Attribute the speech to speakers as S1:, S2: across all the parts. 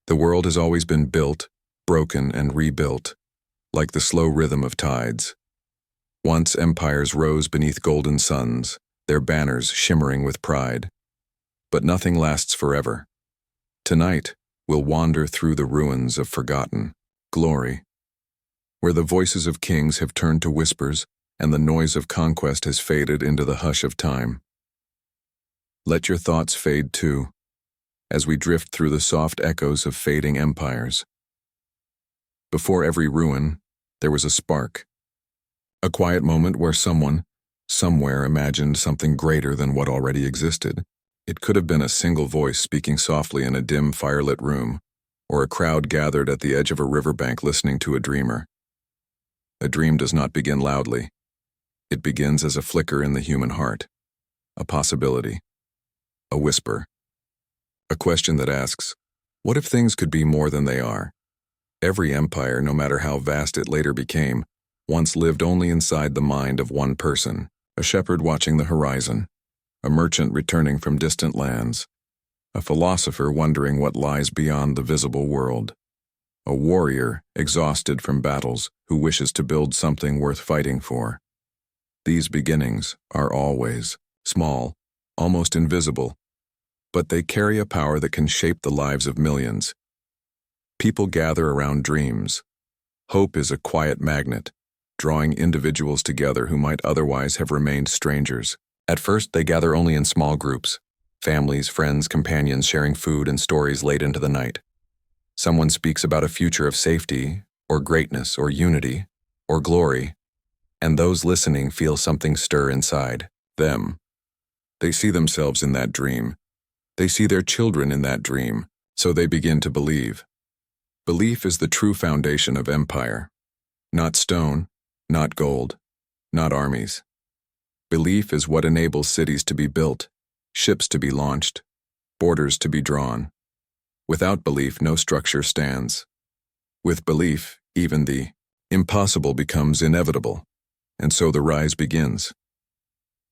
S1: The world has always been built, broken, and rebuilt, like the slow rhythm of tides. Once empires rose beneath golden suns, their banners shimmering with pride. But nothing lasts forever. Tonight, we'll wander through the ruins of forgotten glory, where the voices of kings have turned to whispers and the noise of conquest has faded into the hush of time. Let your thoughts fade too, as we drift through the soft echoes of fading empires. Before every ruin, there was a spark, a quiet moment where someone, somewhere imagined something greater than what already existed. It could have been a single voice speaking softly in a dim firelit room, or a crowd gathered at the edge of a riverbank listening to a dreamer. A dream does not begin loudly. It begins as a flicker in the human heart, a possibility, a whisper, a question that asks, what if things could be more than they are? Every empire, no matter how vast it later became, once lived only inside the mind of one person, a shepherd watching the horizon, a merchant returning from distant lands, a philosopher wondering what lies beyond the visible world, a warrior exhausted from battles who wishes to build something worth fighting for. These beginnings are always small, almost invisible, but they carry a power that can shape the lives of millions. People gather around dreams. Hope is a quiet magnet, drawing individuals together who might otherwise have remained strangers. At first, they gather only in small groups, families, friends, companions sharing food and stories late into the night. Someone speaks about a future of safety, or greatness, or unity, or glory, and those listening feel something stir inside them. They see themselves in that dream. They see their children in that dream, so they begin to believe. Belief is the true foundation of empire. Not stone, not gold, not armies. Belief is what enables cities to be built, ships to be launched, borders to be drawn. Without belief, no structure stands. With belief, even the impossible becomes inevitable, and so the rise begins.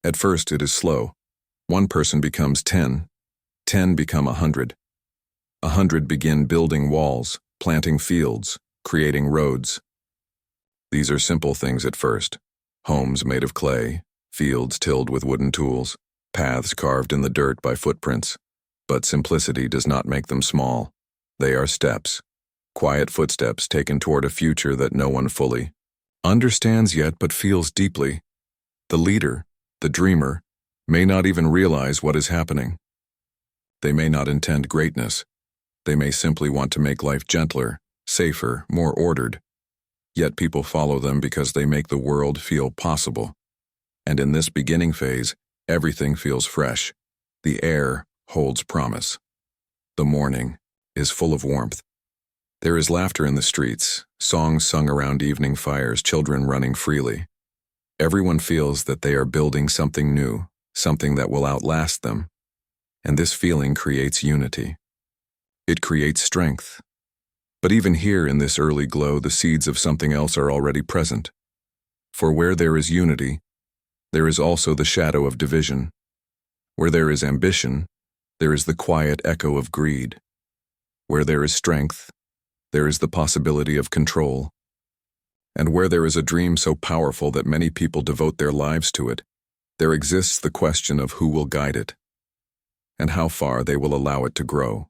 S1: At first, it is slow. One person becomes 10, 10 become 100. 100 begin building walls, planting fields, creating roads. These are simple things at first. Homes made of clay, fields tilled with wooden tools, paths carved in the dirt by footprints. But simplicity does not make them small. They are steps, quiet footsteps taken toward a future that no one fully understands yet but feels deeply. The leader, the dreamer, may not even realize what is happening. They may not intend greatness. They may simply want to make life gentler, safer, more ordered. Yet people follow them because they make the world feel possible. And in this beginning phase, everything feels fresh. The air holds promise. The morning is full of warmth. There is laughter in the streets, songs sung around evening fires, children running freely. Everyone feels that they are building something new, something that will outlast them. And this feeling creates unity. It creates strength. But even here in this early glow, the seeds of something else are already present. For where there is unity, there is also the shadow of division. Where there is ambition, there is the quiet echo of greed. Where there is strength, there is the possibility of control. And where there is a dream so powerful that many people devote their lives to it, there exists the question of who will guide it, and how far they will allow it to grow.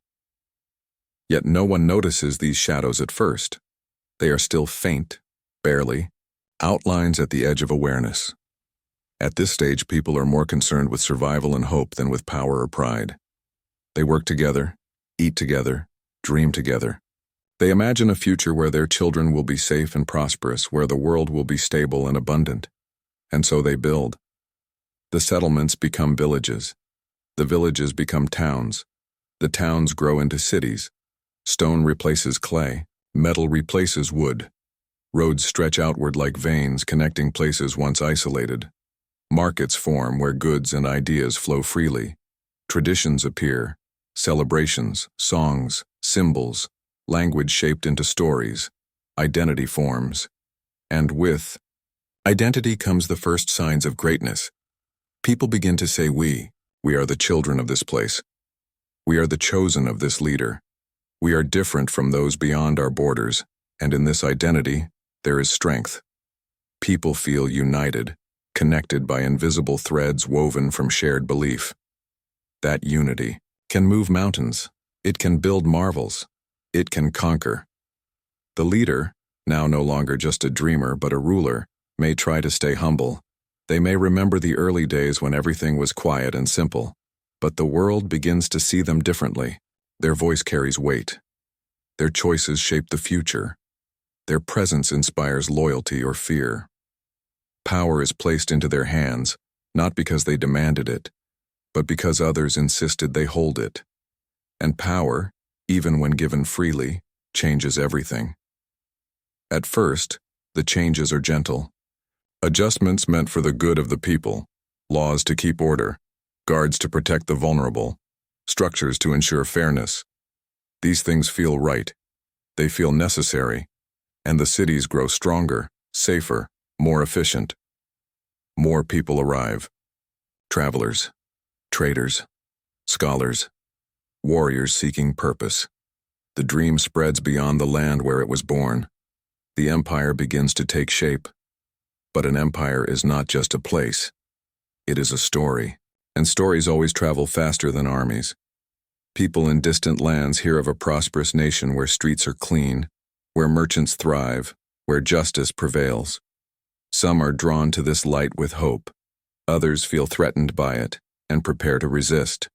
S1: Yet no one notices these shadows at first. They are still faint, barely, outlines at the edge of awareness. At this stage, people are more concerned with survival and hope than with power or pride. They work together, eat together, dream together. They imagine a future where their children will be safe and prosperous, where the world will be stable and abundant. And so they build. The settlements become villages. The villages become towns. The towns grow into cities. Stone replaces clay. Metal replaces wood. Roads stretch outward like veins, connecting places once isolated. Markets form where goods and ideas flow freely. Traditions appear, celebrations, songs, symbols, language shaped into stories. Identity forms. And with identity comes the first signs of greatness. People begin to say we are the children of this place. We are the chosen of this leader. We are different from those beyond our borders, and in this identity, there is strength. People feel united, connected by invisible threads woven from shared belief. That unity can move mountains, it can build marvels, it can conquer. The leader, now no longer just a dreamer but a ruler, may try to stay humble. They may remember the early days when everything was quiet and simple, but the world begins to see them differently. Their voice carries weight. Their choices shape the future. Their presence inspires loyalty or fear. Power is placed into their hands, not because they demanded it, but because others insisted they hold it. And power, even when given freely, changes everything. At first, the changes are gentle. Adjustments meant for the good of the people, laws to keep order, guards to protect the vulnerable, structures to ensure fairness. These things feel right. They feel necessary, and the cities grow stronger, safer, more efficient. More people arrive. Travelers, traders, scholars, warriors seeking purpose. The dream spreads beyond the land where it was born. The empire begins to take shape. But an empire is not just a place. It is a story, and stories always travel faster than armies. People in distant lands hear of a prosperous nation where streets are clean, where merchants thrive, where justice prevails. Some are drawn to this light with hope. Others feel threatened by it and prepare to resist.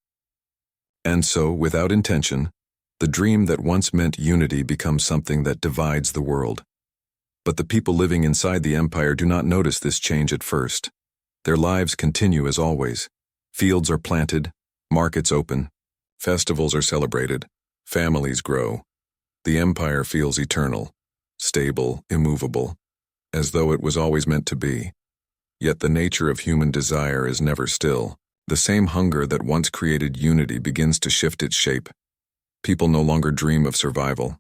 S1: And so, without intention, the dream that once meant unity becomes something that divides the world. But the people living inside the empire do not notice this change at first. Their lives continue as always. Fields are planted, markets open, festivals are celebrated, families grow. The empire feels eternal, stable, immovable, as though it was always meant to be. Yet the nature of human desire is never still. The same hunger that once created unity begins to shift its shape. People no longer dream of survival.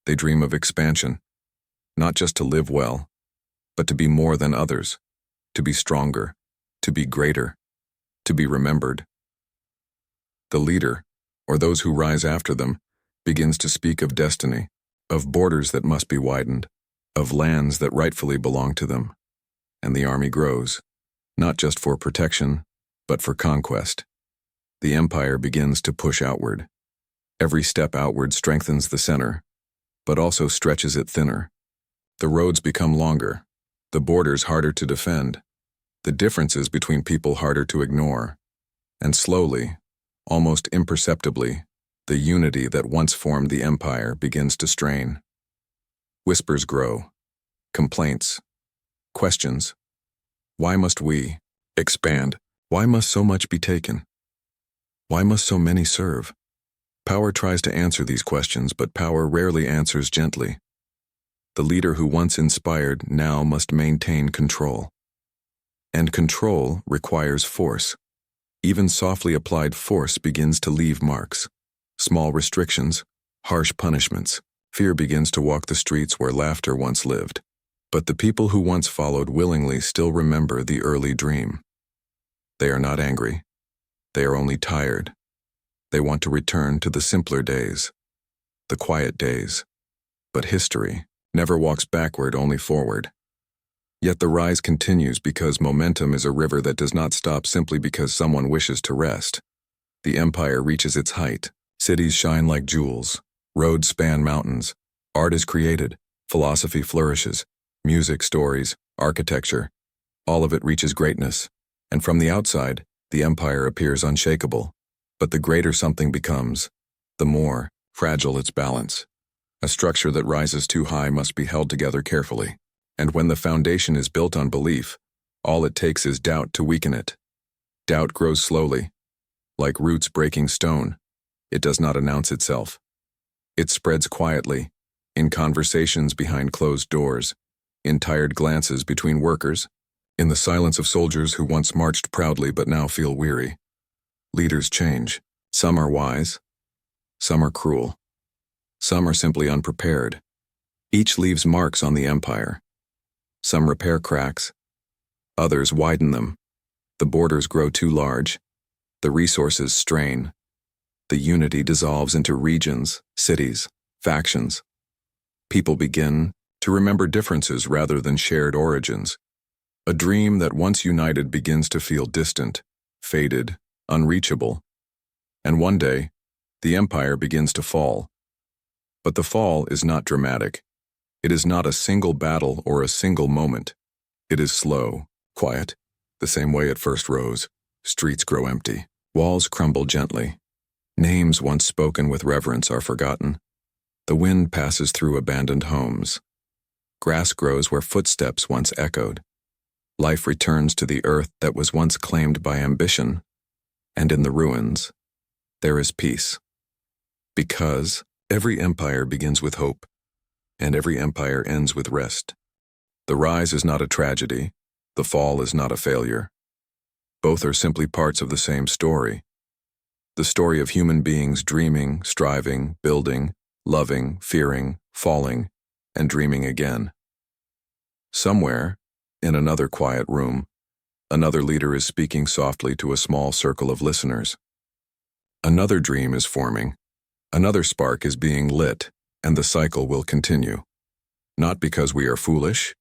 S1: They dream of expansion. Not just to live well, but to be more than others, to be stronger, to be greater, to be remembered. The leader, or those who rise after them, begins to speak of destiny, of borders that must be widened, of lands that rightfully belong to them. And the army grows, not just for protection, but for conquest. The empire begins to push outward. Every step outward strengthens the center, but also stretches it thinner. The roads become longer, the borders harder to defend, the differences between people harder to ignore, and slowly, almost imperceptibly, the unity that once formed the empire begins to strain. Whispers grow, complaints, questions. Why must we expand? Why must so much be taken? Why must so many serve? Power tries to answer these questions, but power rarely answers gently. The leader who once inspired now must maintain control. And control requires force. Even softly applied force begins to leave marks. Small restrictions, harsh punishments. Fear begins to walk the streets where laughter once lived. But the people who once followed willingly still remember the early dream. They are not angry. They are only tired. They want to return to the simpler days, the quiet days. But history never walks backward, only forward. Yet the rise continues because momentum is a river that does not stop simply because someone wishes to rest. The empire reaches its height. Cities shine like jewels. Roads span mountains. Art is created. Philosophy flourishes. Music, stories, architecture. All of it reaches greatness. And from the outside, the empire appears unshakable. But the greater something becomes, the more fragile its balance. A structure that rises too high must be held together carefully. And when the foundation is built on belief, all it takes is doubt to weaken it. Doubt grows slowly. Like roots breaking stone, it does not announce itself. It spreads quietly, in conversations behind closed doors, in tired glances between workers, in the silence of soldiers who once marched proudly but now feel weary. Leaders change. Some are wise. Some are cruel. Some are simply unprepared. Each leaves marks on the empire. Some repair cracks. Others widen them. The borders grow too large. The resources strain. The unity dissolves into regions, cities, factions. People begin to remember differences rather than shared origins. A dream that once united begins to feel distant, faded, unreachable. And one day, the empire begins to fall. But the fall is not dramatic. It is not a single battle or a single moment. It is slow, quiet, the same way it first rose. Streets grow empty. Walls crumble gently. Names once spoken with reverence are forgotten. The wind passes through abandoned homes. Grass grows where footsteps once echoed. Life returns to the earth that was once claimed by ambition. And in the ruins, there is peace. Because every empire begins with hope, and every empire ends with rest. The rise is not a tragedy. The fall is not a failure. Both are simply parts of the same story. The story of human beings dreaming, striving, building, loving, fearing, falling, and dreaming again. Somewhere, in another quiet room, another leader is speaking softly to a small circle of listeners. Another dream is forming, another spark is being lit, and the cycle will continue. Not because we are foolish,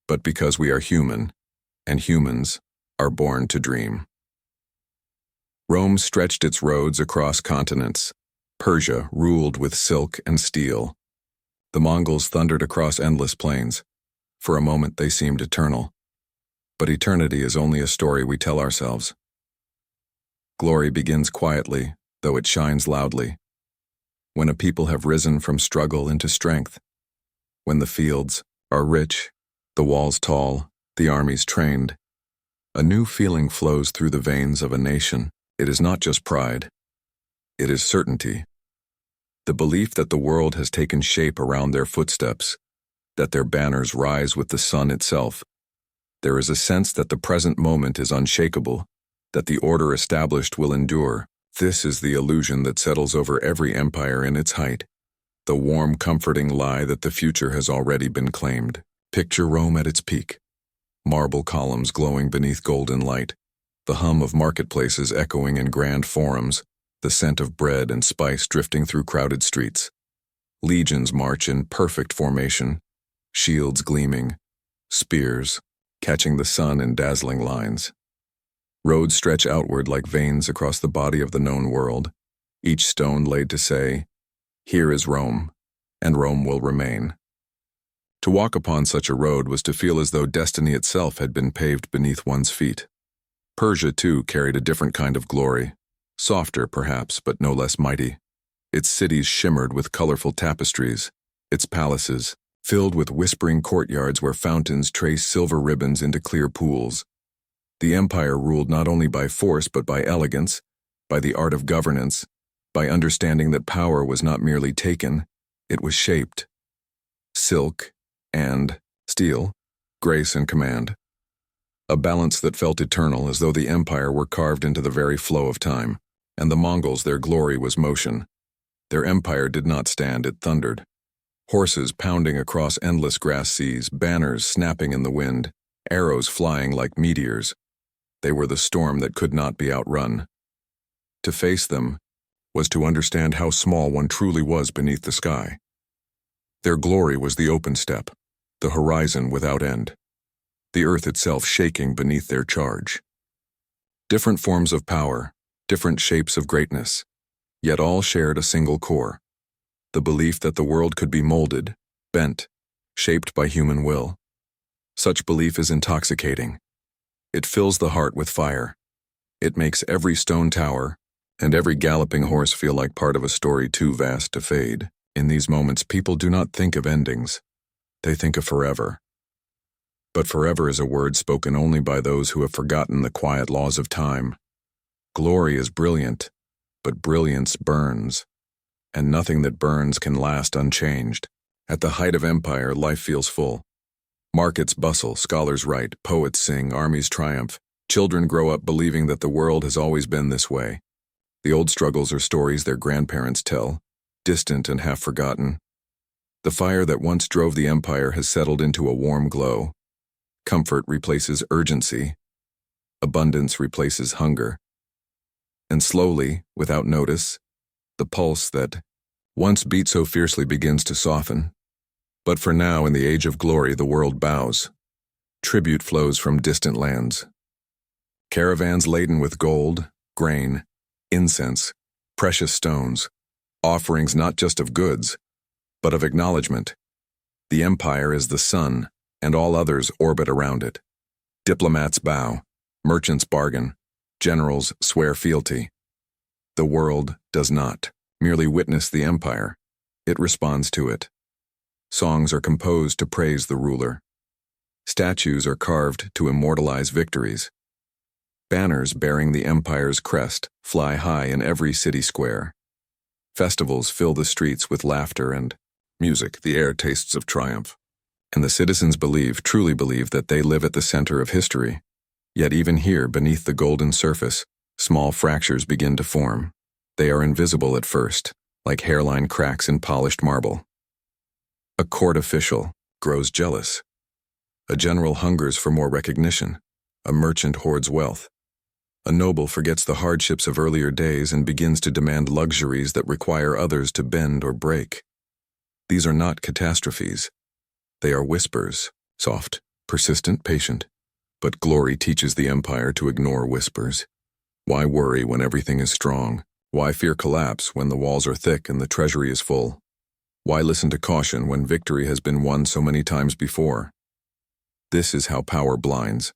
S1: but because we are human, and humans are born to dream. Rome stretched its roads across continents. Persia ruled with silk and steel. The Mongols thundered across endless plains. For a moment they seemed eternal. But eternity is only a story we tell ourselves. Glory begins quietly, though it shines loudly. When a people have risen from struggle into strength. When the fields are rich, the walls tall, the armies trained. A new feeling flows through the veins of a nation. It is not just pride. It is certainty. The belief that the world has taken shape around their footsteps, that their banners rise with the sun itself. There is a sense that the present moment is unshakable, that the order established will endure. This is the illusion that settles over every empire in its height, the warm, comforting lie that the future has already been claimed. Picture Rome at its peak. Marble columns glowing beneath golden light, the hum of marketplaces echoing in grand forums, the scent of bread and spice drifting through crowded streets. Legions march in perfect formation, shields gleaming, spears catching the sun in dazzling lines. Roads stretch outward like veins across the body of the known world, each stone laid to say, "Here is Rome, and Rome will remain." To walk upon such a road was to feel as though destiny itself had been paved beneath one's feet. Persia, too, carried a different kind of glory, softer perhaps, but no less mighty. Its cities shimmered with colorful tapestries, its palaces, filled with whispering courtyards where fountains traced silver ribbons into clear pools. The empire ruled not only by force but by elegance, by the art of governance, by understanding that power was not merely taken, it was shaped. Silk and steel, grace and command. A balance that felt eternal, as though the empire were carved into the very flow of time. And the Mongols, their glory was motion. Their empire did not stand, it thundered. Horses pounding across endless grass seas, banners snapping in the wind, arrows flying like meteors. They were the storm that could not be outrun. To face them was to understand how small one truly was beneath the sky. Their glory was the open steppe, the horizon without end, the earth itself shaking beneath their charge. Different forms of power, different shapes of greatness, yet all shared a single core, the belief that the world could be molded, bent, shaped by human will. Such belief is intoxicating. It fills the heart with fire. It makes every stone tower and every galloping horse feel like part of a story too vast to fade. In these moments, people do not think of endings. They think of forever. But forever is a word spoken only by those who have forgotten the quiet laws of time. Glory is brilliant, but brilliance burns, and nothing that burns can last unchanged. At the height of empire, life feels full. Markets bustle, scholars write, poets sing, armies triumph. Children grow up believing that the world has always been this way. The old struggles are stories their grandparents tell, distant and half forgotten. The fire that once drove the empire has settled into a warm glow. Comfort replaces urgency. Abundance replaces hunger. And slowly, without notice, The pulse that once beat so fiercely begins to soften. But for now, in the age of glory, the world bows. Tribute flows from distant lands. Caravans laden with gold, grain, incense, precious stones, offerings not just of goods, but of acknowledgement. The empire is the sun, and all others orbit around it. Diplomats bow, merchants bargain, generals swear fealty. The world does not merely witness the empire, it responds to it. Songs are composed to praise the ruler. Statues are carved to immortalize victories. Banners bearing the empire's crest fly high in every city square. Festivals fill the streets with laughter and music, the air tastes of triumph. And the citizens truly believe that they live at the center of history. Yet even here, beneath the golden surface, small fractures begin to form. They are invisible at first, like hairline cracks in polished marble. A court official grows jealous. A general hungers for more recognition. A merchant hoards wealth. A noble forgets the hardships of earlier days and begins to demand luxuries that require others to bend or break. These are not catastrophes. They are whispers, soft, persistent, patient. But glory teaches the empire to ignore whispers. Why worry when everything is strong? Why fear collapse when the walls are thick and the treasury is full? Why listen to caution when victory has been won so many times before? This is how power blinds.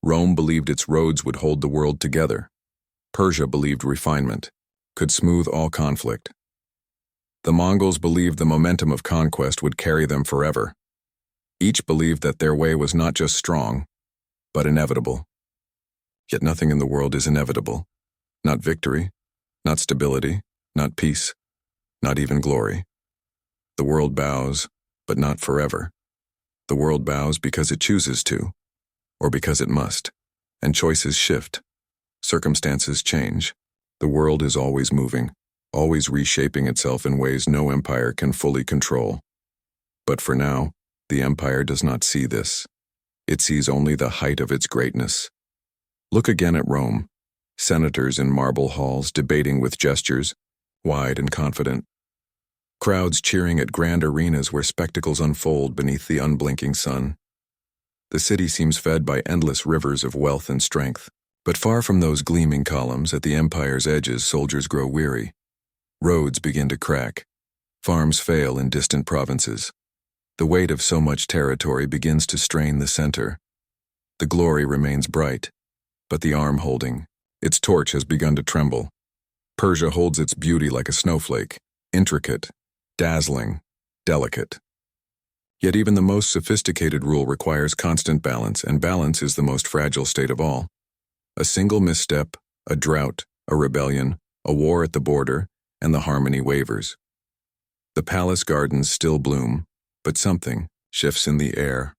S1: Rome believed its roads would hold the world together. Persia believed refinement could smooth all conflict. The Mongols believed the momentum of conquest would carry them forever. Each believed that their way was not just strong, but inevitable. Yet nothing in the world is inevitable. Not victory, not stability, not peace, not even glory. The world bows, but not forever. The world bows because it chooses to, or because it must, and choices shift. Circumstances change. The world is always moving, always reshaping itself in ways no empire can fully control. But for now, the empire does not see this. It sees only the height of its greatness. Look again at Rome. Senators in marble halls debating with gestures, wide and confident. Crowds cheering at grand arenas where spectacles unfold beneath the unblinking sun. The city seems fed by endless rivers of wealth and strength. But far from those gleaming columns at the empire's edges, soldiers grow weary. Roads begin to crack. Farms fail in distant provinces. The weight of so much territory begins to strain the center. The glory remains bright, but the arm holding its torch has begun to tremble. Persia holds its beauty like a snowflake, intricate, dazzling, delicate. Yet even the most sophisticated rule requires constant balance, and balance is the most fragile state of all. A single misstep, a drought, a rebellion, a war at the border, and the harmony wavers. The palace gardens still bloom, but something shifts in the air.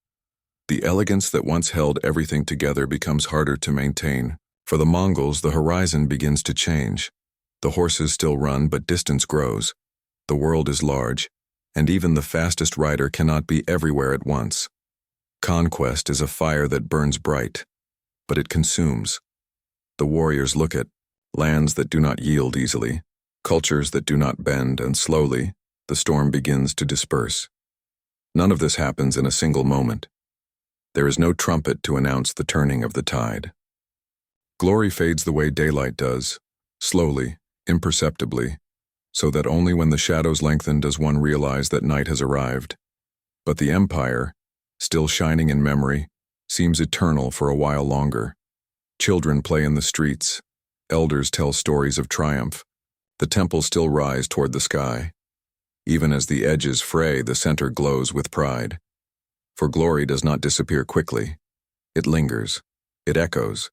S1: The elegance that once held everything together becomes harder to maintain. For the Mongols, the horizon begins to change. The horses still run, but distance grows. The world is large, and even the fastest rider cannot be everywhere at once. Conquest is a fire that burns bright, but it consumes. The warriors look at lands that do not yield easily, cultures that do not bend, and slowly, the storm begins to disperse. None of this happens in a single moment. There is no trumpet to announce the turning of the tide. Glory fades the way daylight does, slowly, imperceptibly, so that only when the shadows lengthen does one realize that night has arrived. But the empire, still shining in memory, seems eternal for a while longer. Children play in the streets, elders tell stories of triumph, the temples still rise toward the sky. Even as the edges fray, the center glows with pride. For glory does not disappear quickly. It lingers, it echoes,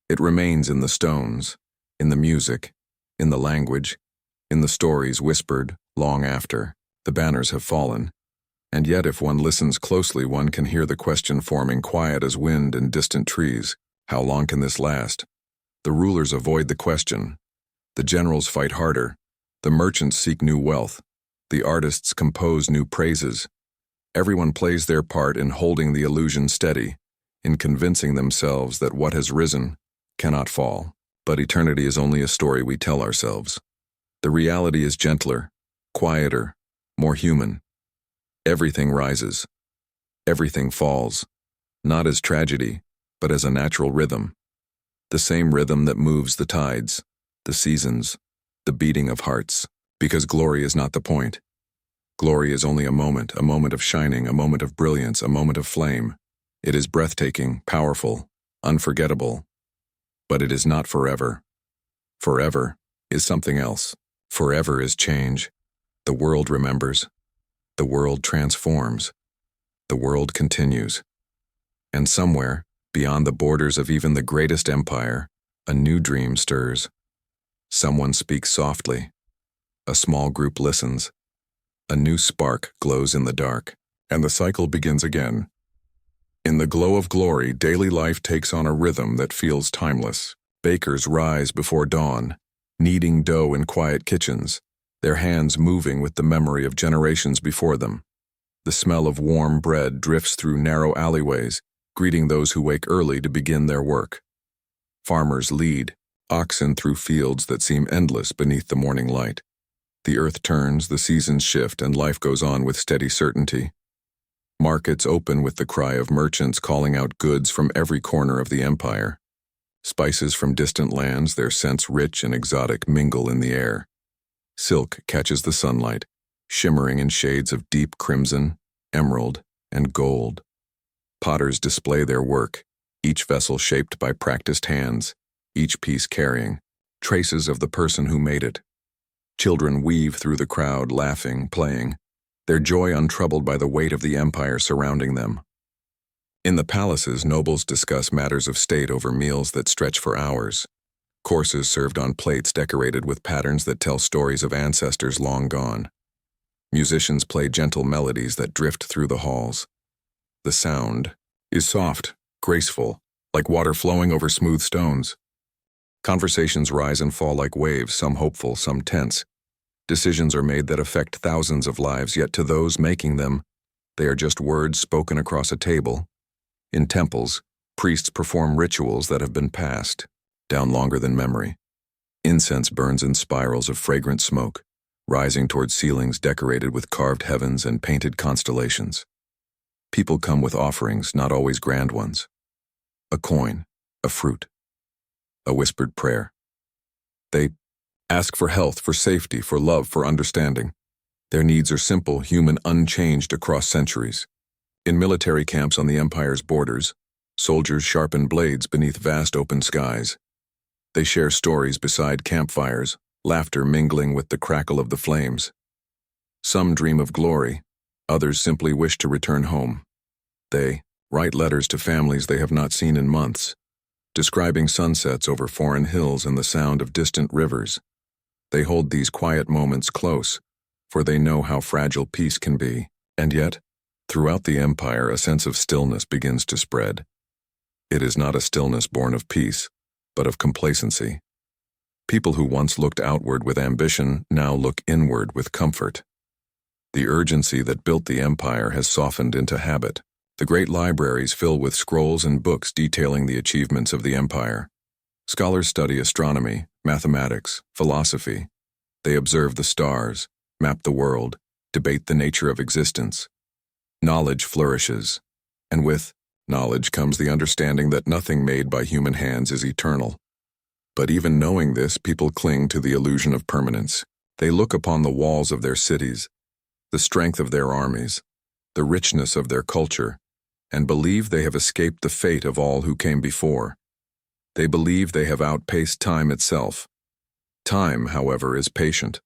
S1: it remains in the stones, in the music, in the language, in the stories whispered long after the banners have fallen. And yet if one listens closely, one can hear the question forming quiet as wind in distant trees. How long can this last? The rulers avoid the question. The generals fight harder. The merchants seek new wealth. The artists compose new praises. Everyone plays their part in holding the illusion steady, in convincing themselves that what has risen cannot fall. But eternity is only a story we tell ourselves. The reality is gentler, quieter, more human. Everything rises. Everything falls, not as tragedy, but as a natural rhythm. The same rhythm that moves the tides, the seasons, the beating of hearts. Because glory is not the point. Glory is only a moment of shining, a moment of brilliance, a moment of flame. It is breathtaking, powerful, unforgettable. But it is not forever. Forever is something else. Forever is change. The world remembers. The world transforms. The world continues. And somewhere, beyond the borders of even the greatest empire, a new dream stirs. Someone speaks softly. A small group listens. A new spark glows in the dark, and the cycle begins again. In the glow of glory, daily life takes on a rhythm that feels timeless. Bakers rise before dawn, kneading dough in quiet kitchens, their hands moving with the memory of generations before them. The smell of warm bread drifts through narrow alleyways, greeting those who wake early to begin their work. Farmers lead, oxen through fields that seem endless beneath the morning light. The earth turns, the seasons shift, and life goes on with steady certainty. Markets open with the cry of merchants calling out goods from every corner of the empire. Spices from distant lands, their scents rich and exotic, mingle in the air. Silk catches the sunlight, shimmering in shades of deep crimson, emerald, and gold. Potters display their work, each vessel shaped by practiced hands, each piece carrying traces of the person who made it. Children weave through the crowd, laughing, playing, their joy untroubled by the weight of the empire surrounding them. In the palaces, nobles discuss matters of state over meals that stretch for hours. Courses served on plates decorated with patterns that tell stories of ancestors long gone. Musicians play gentle melodies that drift through the halls. The sound is soft, graceful, like water flowing over smooth stones. Conversations rise and fall like waves, some hopeful, some tense. Decisions are made that affect thousands of lives, yet to those making them, they are just words spoken across a table. In temples, priests perform rituals that have been passed down longer than memory. Incense burns in spirals of fragrant smoke, rising toward ceilings decorated with carved heavens and painted constellations. People come with offerings, not always grand ones. A coin, a fruit, a whispered prayer. They ask for health, for safety, for love, for understanding. Their needs are simple, human, unchanged across centuries. In military camps on the empire's borders, soldiers sharpen blades beneath vast open skies. They share stories beside campfires, laughter mingling with the crackle of the flames. Some dream of glory, others simply wish to return home. They write letters to families they have not seen in months, describing sunsets over foreign hills and the sound of distant rivers. They hold these quiet moments close, for they know how fragile peace can be. And yet, throughout the empire, a sense of stillness begins to spread. It is not a stillness born of peace, but of complacency. People who once looked outward with ambition now look inward with comfort. The urgency that built the empire has softened into habit. The great libraries fill with scrolls and books detailing the achievements of the empire. Scholars study astronomy, mathematics, philosophy. They observe the stars, map the world, debate the nature of existence. Knowledge flourishes, and with knowledge comes the understanding that nothing made by human hands is eternal. But even knowing this, people cling to the illusion of permanence. They look upon the walls of their cities, the strength of their armies, the richness of their culture, and believe they have escaped the fate of all who came before. They believe they have outpaced time itself. Time, however, is patient.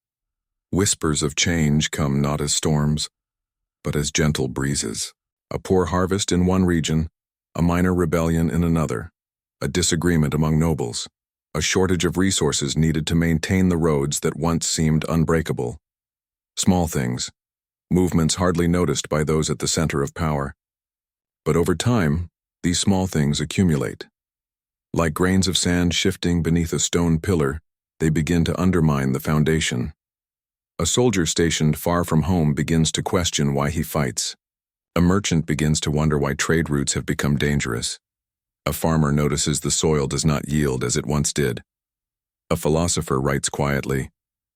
S1: Whispers of change come not as storms, but as gentle breezes. A poor harvest in one region, a minor rebellion in another, a disagreement among nobles, a shortage of resources needed to maintain the roads that once seemed unbreakable. Small things, movements hardly noticed by those at the center of power. But over time, these small things accumulate. Like grains of sand shifting beneath a stone pillar, they begin to undermine the foundation. A soldier stationed far from home begins to question why he fights. A merchant begins to wonder why trade routes have become dangerous. A farmer notices the soil does not yield as it once did. A philosopher writes quietly,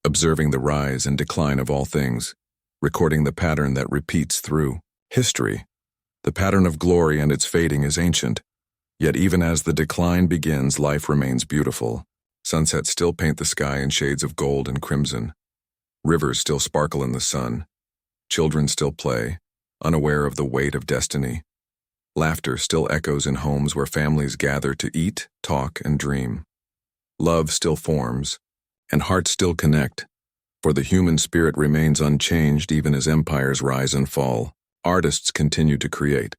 S1: observing the rise and decline of all things, recording the pattern that repeats through history. The pattern of glory and its fading is ancient, yet even as the decline begins, life remains beautiful. Sunsets still paint the sky in shades of gold and crimson. Rivers still sparkle in the sun. Children still play, unaware of the weight of destiny. Laughter still echoes in homes where families gather to eat, talk, and dream. Love still forms, and hearts still connect, for the human spirit remains unchanged even as empires rise and fall. Artists continue to create.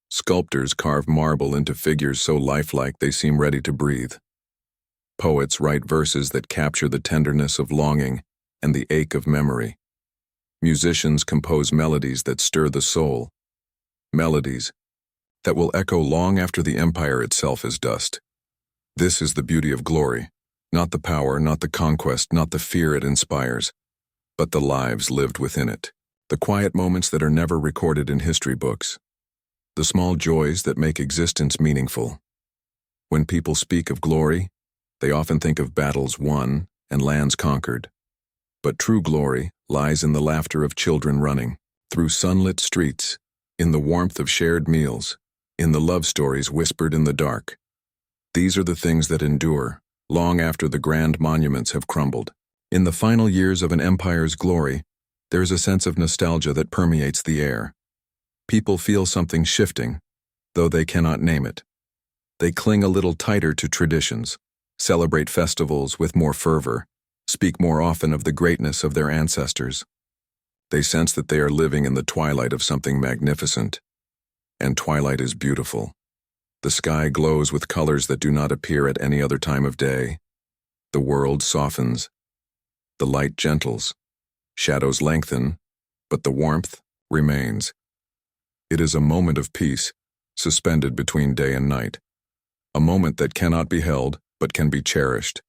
S1: Sculptors carve marble into figures so lifelike they seem ready to breathe. Poets write verses that capture the tenderness of longing and the ache of memory. Musicians compose melodies that stir the soul. Melodies that will echo long after the empire itself is dust. This is the beauty of glory, not the power, not the conquest, not the fear it inspires, but the lives lived within it. The quiet moments that are never recorded in history books. The small joys that make existence meaningful. When people speak of glory, they often think of battles won and lands conquered. But true glory lies in the laughter of children running through sunlit streets, in the warmth of shared meals, in the love stories whispered in the dark. These are the things that endure, long after the grand monuments have crumbled. In the final years of an empire's glory, there is a sense of nostalgia that permeates the air. People feel something shifting, though they cannot name it. They cling a little tighter to traditions, celebrate festivals with more fervor, speak more often of the greatness of their ancestors. They sense that they are living in the twilight of something magnificent. And twilight is beautiful. The sky glows with colors that do not appear at any other time of day. The world softens. The light gentles. Shadows lengthen, but the warmth remains. It is a moment of peace, suspended between day and night. A moment that cannot be held, but can be cherished.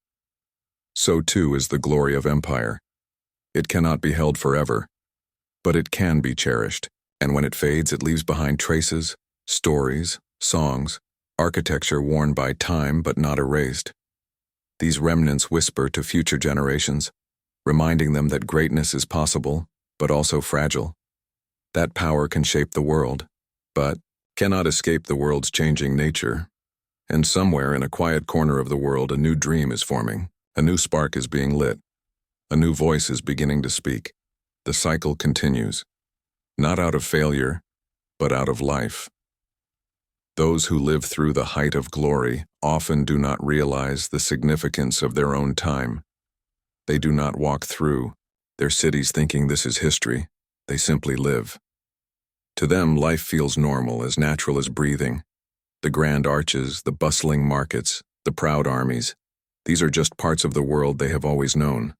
S1: So too is the glory of empire. It cannot be held forever, but it can be cherished, and when it fades, it leaves behind traces, stories, songs, architecture worn by time but not erased. These remnants whisper to future generations, reminding them that greatness is possible, but also fragile. That power can shape the world, but cannot escape the world's changing nature. And somewhere in a quiet corner of the world, a new dream is forming. A new spark is being lit. A new voice is beginning to speak. The cycle continues, not out of failure, but out of life. Those who live through the height of glory often do not realize the significance of their own time. They do not walk through their cities thinking this is history. They simply live. To them, life feels normal, as natural as breathing. The grand arches, the bustling markets, the proud armies, these are just parts of the world they have always known.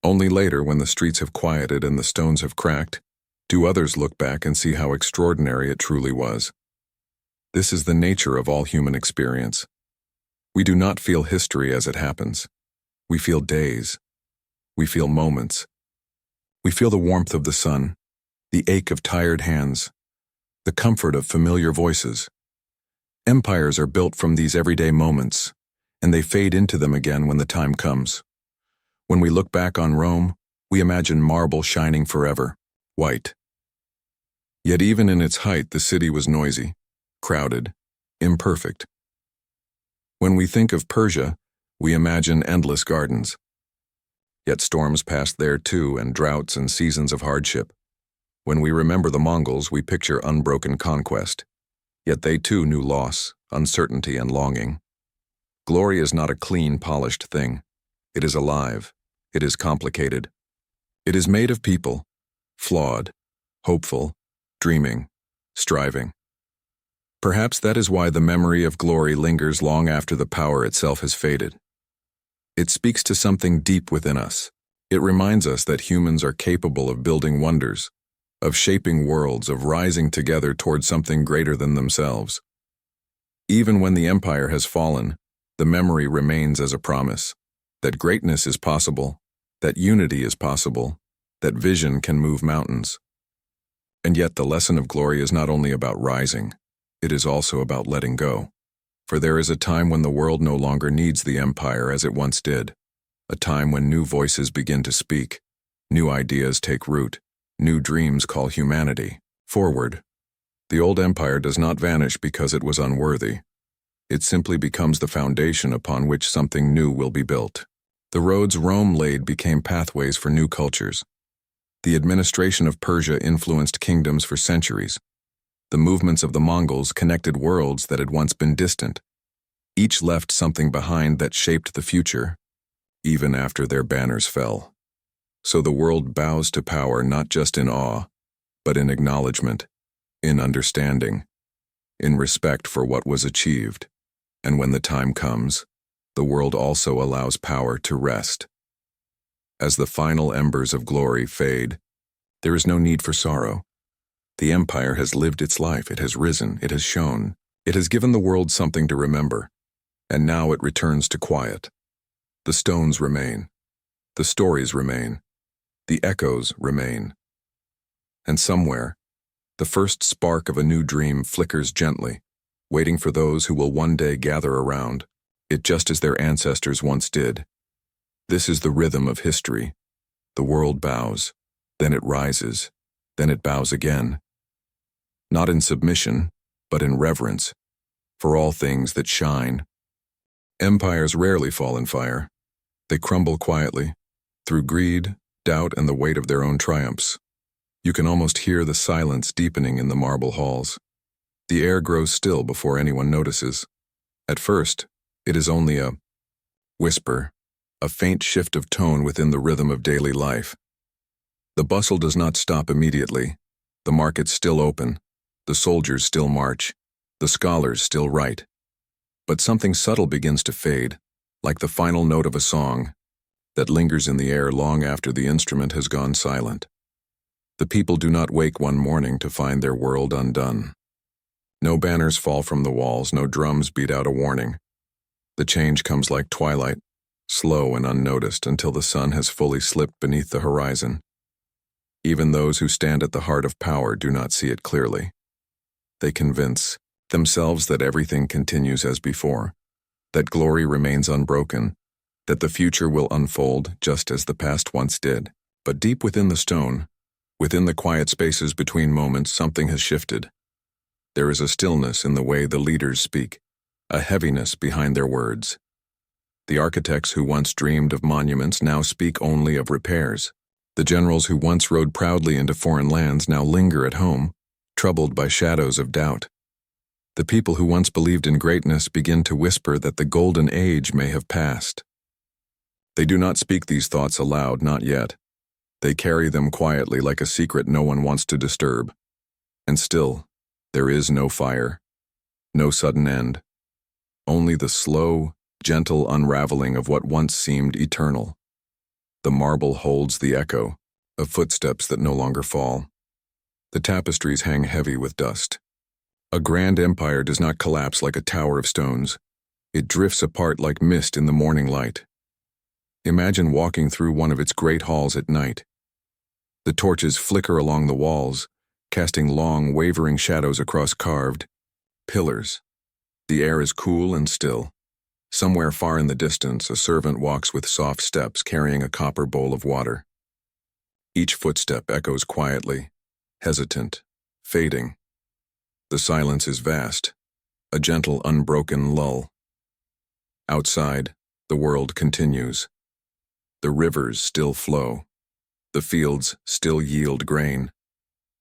S1: Only later, when the streets have quieted and the stones have cracked, do others look back and see how extraordinary it truly was. This is the nature of all human experience. We do not feel history as it happens. We feel days. We feel moments. We feel the warmth of the sun, the ache of tired hands, the comfort of familiar voices. Empires are built from these everyday moments, and they fade into them again when the time comes. When we look back on Rome, we imagine marble shining forever, white. Yet even in its height, the city was noisy, crowded, imperfect. When we think of Persia, we imagine endless gardens. Yet storms passed there too, and droughts and seasons of hardship. When we remember the Mongols, we picture unbroken conquest. Yet they too knew loss, uncertainty, and longing. Glory is not a clean, polished thing. It is alive. It is complicated. It is made of people, flawed, hopeful, dreaming, striving. Perhaps that is why the memory of glory lingers long after the power itself has faded. It speaks to something deep within us. It reminds us that humans are capable of building wonders, of shaping worlds, of rising together towards something greater than themselves. Even when the empire has fallen, the memory remains as a promise that greatness is possible, that unity is possible, that vision can move mountains. And yet the lesson of glory is not only about rising, it is also about letting go. For there is a time when the world no longer needs the empire as it once did. a time when new voices begin to speak, new ideas take root, new dreams call humanity forward. The old empire does not vanish because it was unworthy. It simply becomes the foundation upon which something new will be built. The roads Rome laid became pathways for new cultures. The administration of Persia influenced kingdoms for centuries. The movements of the Mongols connected worlds that had once been distant. Each left something behind that shaped the future, even after their banners fell. So the world bows to power not just in awe, but in acknowledgement, in understanding, in respect for what was achieved. And when the time comes, the world also allows power to rest. As the final embers of glory fade, there is no need for sorrow. The empire has lived its life, it has risen, it has shone, it has given the world something to remember, and now it returns to quiet. The stones remain, the stories remain, the echoes remain. And somewhere, the first spark of a new dream flickers gently, waiting for those who will one day gather around it just as their ancestors once did. This is the rhythm of history. The world bows, then it rises, then it bows again. Not in submission, but in reverence, for all things that shine. Empires rarely fall in fire. They crumble quietly, through greed, doubt, and the weight of their own triumphs. You can almost hear the silence deepening in the marble halls. The air grows still before anyone notices. At first, it is only a whisper, a faint shift of tone within the rhythm of daily life. The bustle does not stop immediately. The markets still open, the soldiers still march, the scholars still write. But something subtle begins to fade, like the final note of a song that lingers in the air long after the instrument has gone silent. The people do not wake one morning to find their world undone. No banners fall from the walls, no drums beat out a warning. The change comes like twilight, slow and unnoticed until the sun has fully slipped beneath the horizon. Even those who stand at the heart of power do not see it clearly. They convince themselves that everything continues as before, that glory remains unbroken, that the future will unfold just as the past once did. But deep within the stone, within the quiet spaces between moments, something has shifted. There is a stillness in the way the leaders speak, a heaviness behind their words. The architects who once dreamed of monuments now speak only of repairs. The generals who once rode proudly into foreign lands now linger at home, troubled by shadows of doubt. The people who once believed in greatness begin to whisper that the golden age may have passed. They do not speak these thoughts aloud, not yet. They carry them quietly like a secret no one wants to disturb. And still, there is no fire, no sudden end. Only the slow, gentle unraveling of what once seemed eternal. The marble holds the echo of footsteps that no longer fall. The tapestries hang heavy with dust. A grand empire does not collapse like a tower of stones. It drifts apart like mist in the morning light. Imagine walking through one of its great halls at night. The torches flicker along the walls, casting long, wavering shadows across carved pillars. The air is cool and still. Somewhere far in the distance, a servant walks with soft steps carrying a copper bowl of water. Each footstep echoes quietly, hesitant, fading. The silence is vast, a gentle, unbroken lull. Outside, the world continues. The rivers still flow. The fields still yield grain.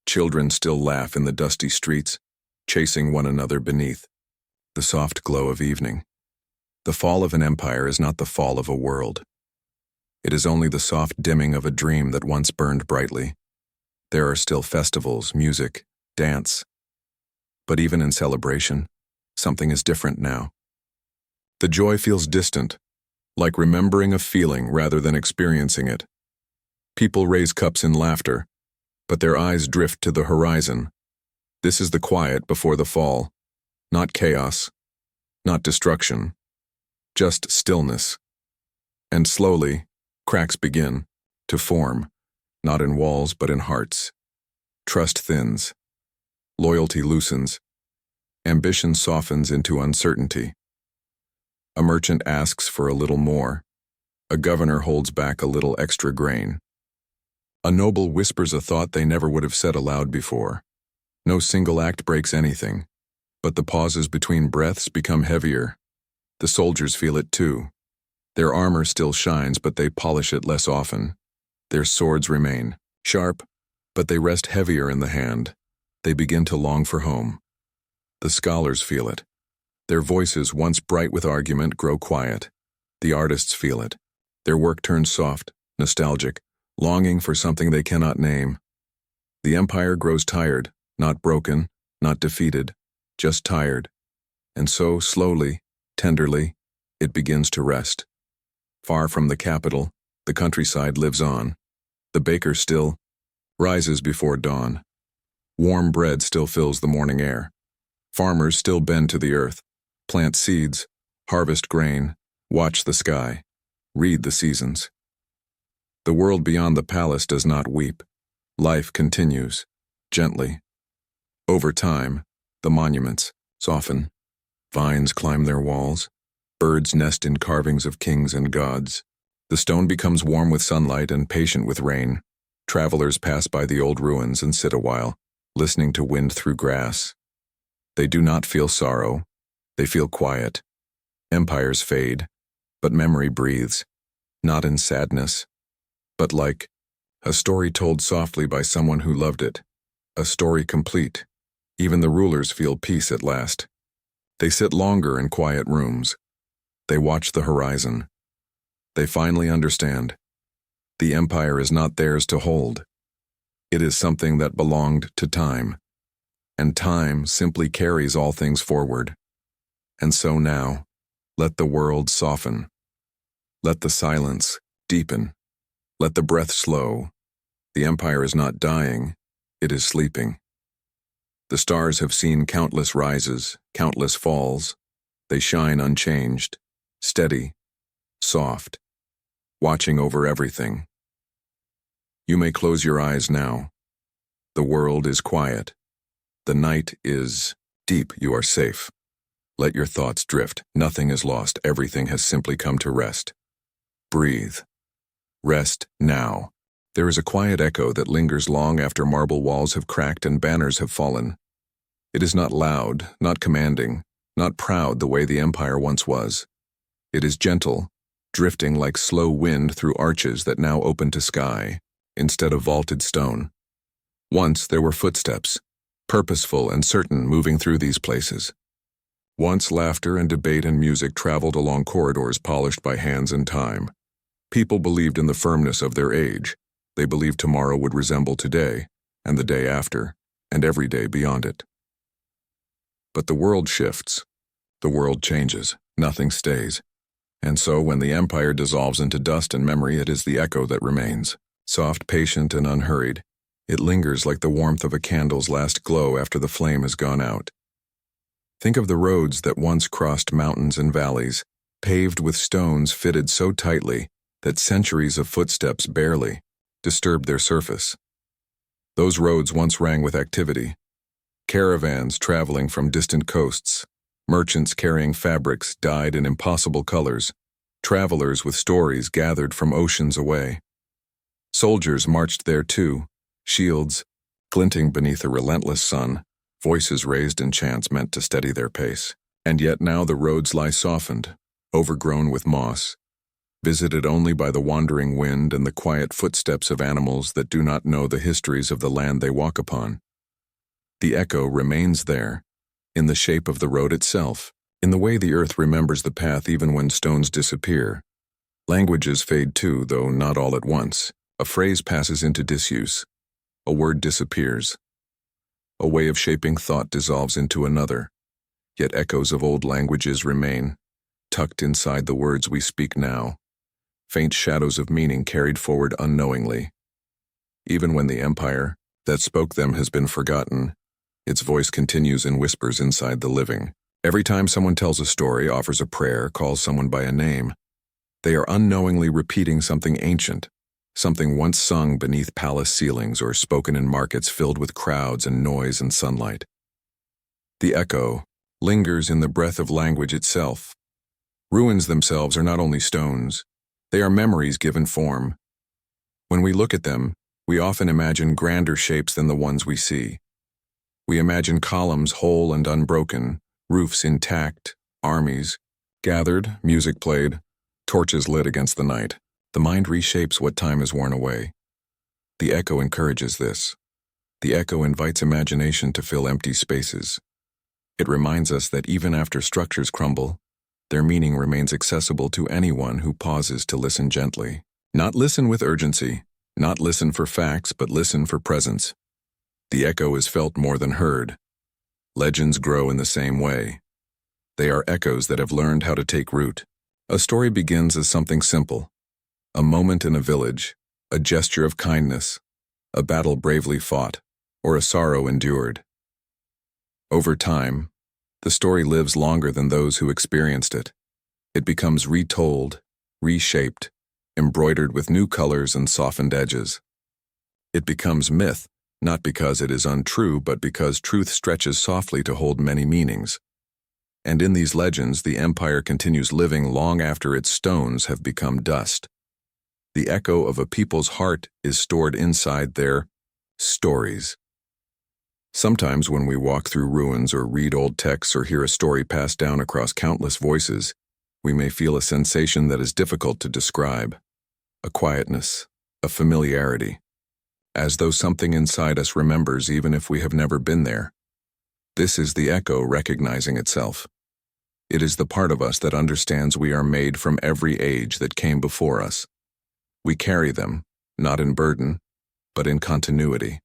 S1: Children still laugh in the dusty streets, chasing one another beneath the soft glow of evening. The fall of an empire is not the fall of a world. It is only the soft dimming of a dream that once burned brightly. There are still festivals, music, dance. But even in celebration, something is different now. The joy feels distant, like remembering a feeling rather than experiencing it. People raise cups in laughter, but their eyes drift to the horizon. This is the quiet before the fall, not chaos, not destruction, just stillness. And slowly, cracks begin to form, not in walls but in hearts. Trust thins, loyalty loosens, ambition softens into uncertainty. A merchant asks for a little more. A governor holds back a little extra grain. A noble whispers a thought they never would have said aloud before. No single act breaks anything, but the pauses between breaths become heavier. The soldiers feel it too. Their armor still shines, but they polish it less often. Their swords remain sharp, but they rest heavier in the hand. They begin to long for home. The scholars feel it. Their voices, once bright with argument, grow quiet. The artists feel it. Their work turns soft, nostalgic, longing for something they cannot name. The empire grows tired, not broken, not defeated, just tired. And so, slowly, tenderly, it begins to rest. Far from the capital, the countryside lives on. The baker still rises before dawn. Warm bread still fills the morning air. Farmers still bend to the earth, plant seeds, harvest grain, watch the sky, read the seasons. The world beyond the palace does not weep. Life continues, gently. Over time, the monuments soften. Vines climb their walls. Birds nest in carvings of kings and gods. The stone becomes warm with sunlight and patient with rain. Travelers pass by the old ruins and sit a while, listening to wind through grass. They do not feel sorrow. They feel quiet. Empires fade, but memory breathes, not in sadness, but like a story told softly by someone who loved it, a story complete. Even the rulers feel peace at last. They sit longer in quiet rooms. They watch the horizon. They finally understand. The empire is not theirs to hold. It is something that belonged to time. And time simply carries all things forward. And so now, let the world soften. Let the silence deepen. Let the breath slow. The empire is not dying, it is sleeping. The stars have seen countless rises, countless falls. They shine unchanged, steady, soft, watching over everything. You may close your eyes now. The world is quiet. The night is deep. You are safe. Let your thoughts drift. Nothing is lost. Everything has simply come to rest. Breathe. Rest now. There is a quiet echo that lingers long after marble walls have cracked and banners have fallen. It is not loud, not commanding, not proud the way the empire once was. It is gentle, drifting like slow wind through arches that now open to sky, instead of vaulted stone. Once there were footsteps, purposeful and certain, moving through these places. Once laughter and debate and music traveled along corridors polished by hands and time. People believed in the firmness of their age. They believed tomorrow would resemble today, and the day after, and every day beyond it. But the world shifts. The world changes. Nothing stays. And so when the empire dissolves into dust and memory, it is the echo that remains. Soft, patient, and unhurried. It lingers like the warmth of a candle's last glow after the flame has gone out. Think of the roads that once crossed mountains and valleys, paved with stones fitted so tightly that centuries of footsteps barely disturbed their surface. Those roads once rang with activity. Caravans traveling from distant coasts, merchants carrying fabrics dyed in impossible colors, travelers with stories gathered from oceans away. Soldiers marched there too, shields glinting beneath a relentless sun, voices raised in chants meant to steady their pace. And yet now the roads lie softened, overgrown with moss, visited only by the wandering wind and the quiet footsteps of animals that do not know the histories of the land they walk upon. The echo remains there, in the shape of the road itself, in the way the earth remembers the path even when stones disappear. Languages fade too, though not all at once. A phrase passes into disuse. A word disappears. A way of shaping thought dissolves into another. Yet echoes of old languages remain, tucked inside the words we speak now. Faint shadows of meaning carried forward unknowingly. Even when the empire that spoke them has been forgotten, its voice continues in whispers inside the living. Every time someone tells a story, offers a prayer, calls someone by a name, they are unknowingly repeating something ancient, something once sung beneath palace ceilings or spoken in markets filled with crowds and noise and sunlight. The echo lingers in the breath of language itself. Ruins themselves are not only stones, They are memories given form. When we look at them, we often imagine grander shapes than the ones we see. We imagine columns whole and unbroken, roofs intact, armies gathered, music played, torches lit against the night. The mind reshapes what time has worn away. The echo encourages this. The echo invites imagination to fill empty spaces. It reminds us that even after structures crumble, their meaning remains accessible to anyone who pauses to listen gently. Not listen with urgency, not listen for facts, but listen for presence. The echo is felt more than heard. Legends grow in the same way. They are echoes that have learned how to take root. A story begins as something simple, a moment in a village, a gesture of kindness, a battle bravely fought, or a sorrow endured. Over time, the story lives longer than those who experienced it. It becomes retold, reshaped, embroidered with new colors and softened edges. It becomes myth, not because it is untrue, but because truth stretches softly to hold many meanings. And in these legends, the empire continues living long after its stones have become dust. The echo of a people's heart is stored inside their stories. Sometimes when we walk through ruins or read old texts or hear a story passed down across countless voices, we may feel a sensation that is difficult to describe. A quietness, a familiarity, as though something inside us remembers even if we have never been there. This is the echo recognizing itself. It is the part of us that understands we are made from every age that came before us. We carry them, not in burden, but in continuity.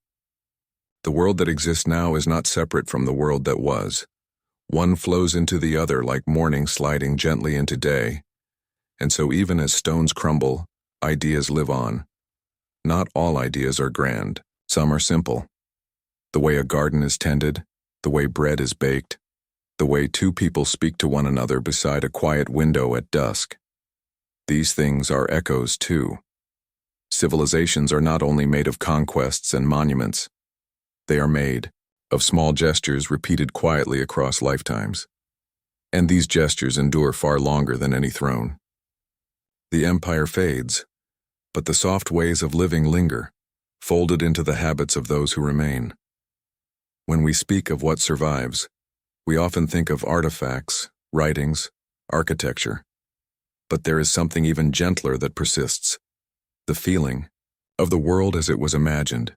S1: The world that exists now is not separate from the world that was. One flows into the other like morning sliding gently into day. And so even as stones crumble, ideas live on. Not all ideas are grand. Some are simple. The way a garden is tended, the way bread is baked, the way two people speak to one another beside a quiet window at dusk. These things are echoes too. Civilizations are not only made of conquests and monuments. They are made of small gestures repeated quietly across lifetimes. And these gestures endure far longer than any throne. The empire fades, but the soft ways of living linger, folded into the habits of those who remain. When we speak of what survives, we often think of artifacts, writings, architecture. But there is something even gentler that persists. The feeling of the world as it was imagined.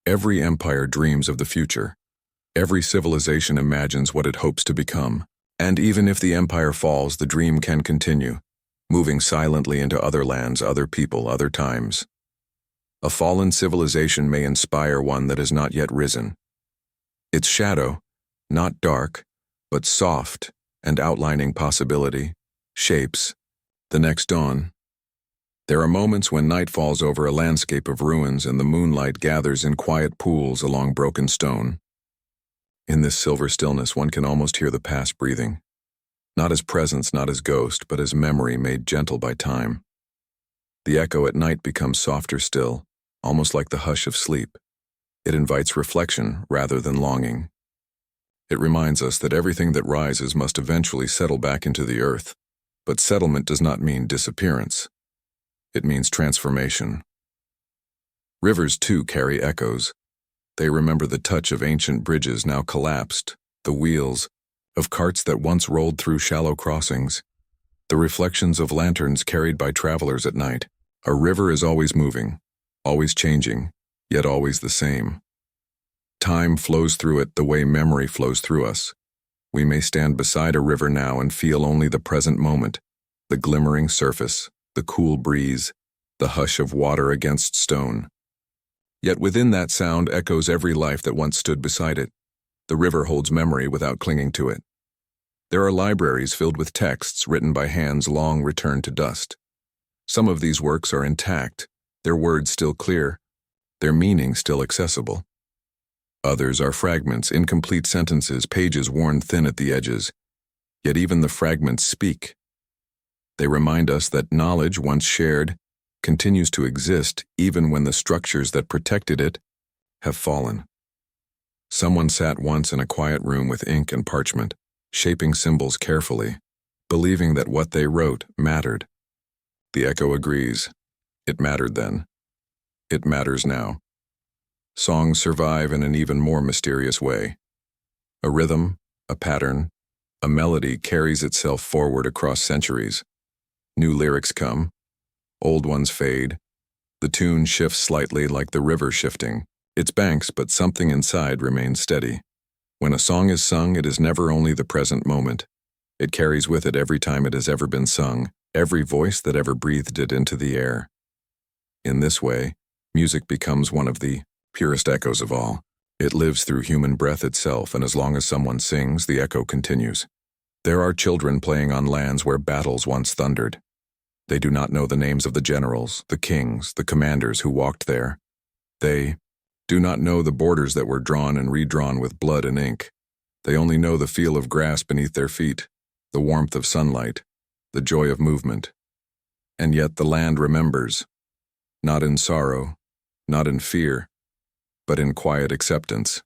S1: Every empire dreams of the future. Every civilization imagines what it hopes to become. And even if the empire falls, the dream can continue, moving silently into other lands, other people, other times. A fallen civilization may inspire one that has not yet risen. Its shadow, not dark, but soft and outlining possibility, shapes the next dawn. There are moments when night falls over a landscape of ruins and the moonlight gathers in quiet pools along broken stone. In this silver stillness, one can almost hear the past breathing. Not as presence, not as ghost, but as memory made gentle by time. The echo at night becomes softer still, almost like the hush of sleep. It invites reflection rather than longing. It reminds us that everything that rises must eventually settle back into the earth. But settlement does not mean disappearance. It means transformation. Rivers, too, carry echoes. They remember the touch of ancient bridges now collapsed, the wheels of carts that once rolled through shallow crossings, the reflections of lanterns carried by travelers at night. A river is always moving, always changing, yet always the same. Time flows through it the way memory flows through us. We may stand beside a river now and feel only the present moment, the glimmering surface, the cool breeze, the hush of water against stone. Yet within that sound echoes every life that once stood beside it. The river holds memory without clinging to it. There are libraries filled with texts written by hands long returned to dust. Some of these works are intact, their words still clear, their meaning still accessible. Others are fragments, incomplete sentences, pages worn thin at the edges. Yet even the fragments speak. They remind us that knowledge, once shared, continues to exist even when the structures that protected it have fallen. Someone sat once in a quiet room with ink and parchment, shaping symbols carefully, believing that what they wrote mattered. The echo agrees. It mattered then. It matters now. Songs survive in an even more mysterious way. A rhythm, a pattern, a melody carries itself forward across centuries. New lyrics come, old ones fade. The tune shifts slightly like the river shifting its banks, but something inside remains steady. When a song is sung, it is never only the present moment. It carries with it every time it has ever been sung, every voice that ever breathed it into the air. In this way, music becomes one of the purest echoes of all. It lives through human breath itself, and as long as someone sings, the echo continues. There are children playing on lands where battles once thundered. They do not know the names of the generals, the kings, the commanders who walked there. They do not know the borders that were drawn and redrawn with blood and ink. They only know the feel of grass beneath their feet, the warmth of sunlight, the joy of movement. And yet the land remembers, not in sorrow, not in fear, but in quiet acceptance.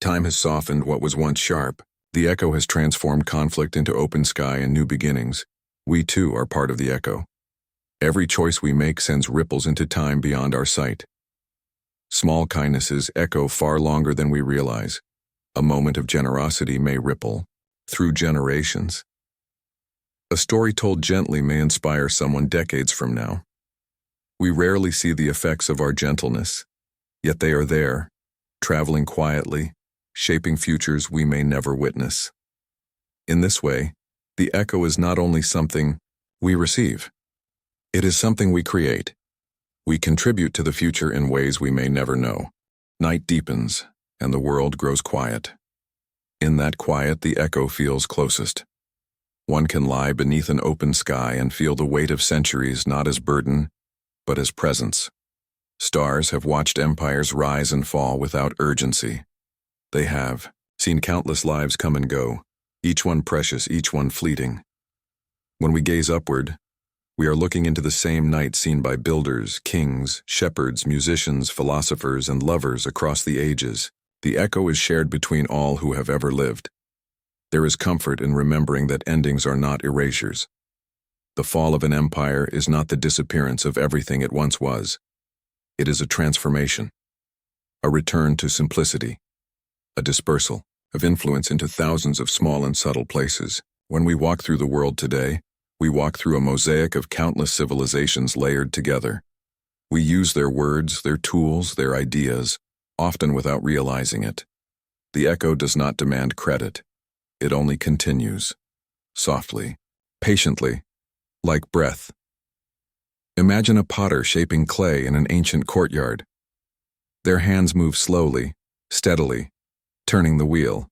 S1: Time has softened what was once sharp. The echo has transformed conflict into open sky and new beginnings. We too are part of the echo. Every choice we make sends ripples into time beyond our sight. Small kindnesses echo far longer than we realize. A moment of generosity may ripple through generations. A story told gently may inspire someone decades from now. We rarely see the effects of our gentleness, yet they are there, traveling quietly, shaping futures we may never witness. In this way, the echo is not only something we receive, it is something we create. We contribute to the future in ways we may never know. Night deepens, and the world grows quiet. In that quiet, the echo feels closest. One can lie beneath an open sky and feel the weight of centuries not as burden, but as presence. Stars have watched empires rise and fall without urgency. They have seen countless lives come and go, each one precious, each one fleeting. When we gaze upward, we are looking into the same night seen by builders, kings, shepherds, musicians, philosophers, and lovers across the ages. The echo is shared between all who have ever lived. There is comfort in remembering that endings are not erasures. The fall of an empire is not the disappearance of everything it once was. It is a transformation, a return to simplicity, a dispersal of influence into thousands of small and subtle places. When we walk through the world today, we walk through a mosaic of countless civilizations layered together. We use their words, their tools, their ideas, often without realizing it. The echo does not demand credit. It only continues, softly, patiently, like breath. Imagine a potter shaping clay in an ancient courtyard. Their hands move slowly, steadily, turning the wheel.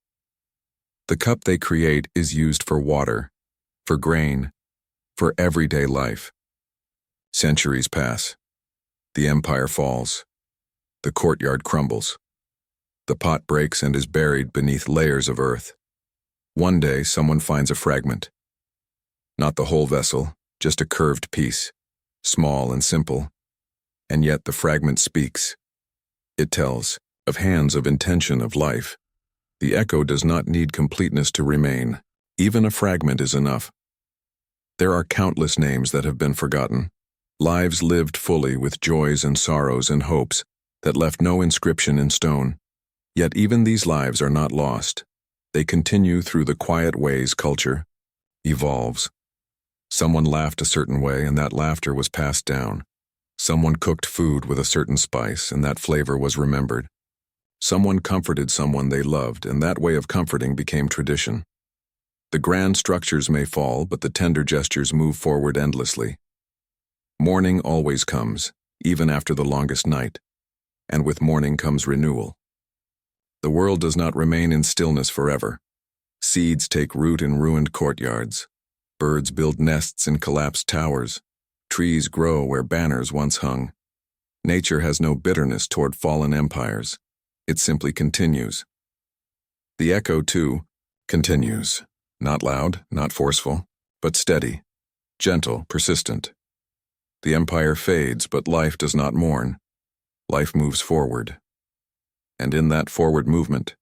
S1: The cup they create is used for water, for grain, for everyday life. Centuries pass. The empire falls. The courtyard crumbles. The pot breaks and is buried beneath layers of earth. One day, someone finds a fragment. Not the whole vessel, just a curved piece, small and simple. And yet the fragment speaks. It tells of hands, of intention, of life. The echo does not need completeness to remain. Even a fragment is enough. There are countless names that have been forgotten, lives lived fully with joys and sorrows and hopes that left no inscription in stone. Yet even these lives are not lost. They continue through the quiet ways culture evolves. Someone laughed a certain way, and that laughter was passed down. Someone cooked food with a certain spice, and that flavor was remembered. Someone comforted someone they loved, and that way of comforting became tradition. The grand structures may fall, but the tender gestures move forward endlessly. Morning always comes, even after the longest night, and with morning comes renewal. The world does not remain in stillness forever. Seeds take root in ruined courtyards. Birds build nests in collapsed towers. Trees grow where banners once hung. Nature has no bitterness toward fallen empires. It simply continues. The echo, too, continues. Not loud, not forceful, but steady, gentle, persistent. The empire fades, but life does not mourn. Life moves forward. And in that forward movement,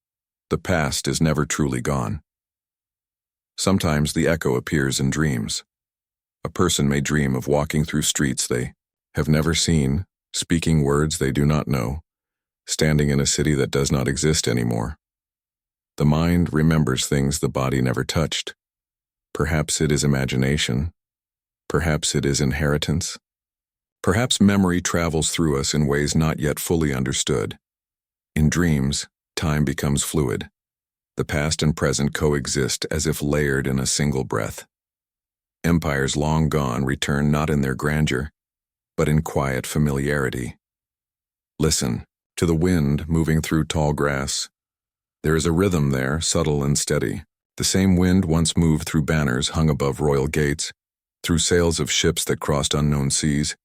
S1: the past is never truly gone. Sometimes the echo appears in dreams. A person may dream of walking through streets they have never seen, speaking words they do not know, standing in a city that does not exist anymore. The mind remembers things the body never touched. Perhaps it is imagination. Perhaps it is inheritance. Perhaps memory travels through us in ways not yet fully understood. In dreams, time becomes fluid. The past and present coexist as if layered in a single breath. Empires long gone return not in their grandeur, but in quiet familiarity. Listen to the wind moving through tall grass. There is a rhythm there, subtle and steady. The same wind once moved through banners hung above royal gates, through sails of ships that crossed unknown seas,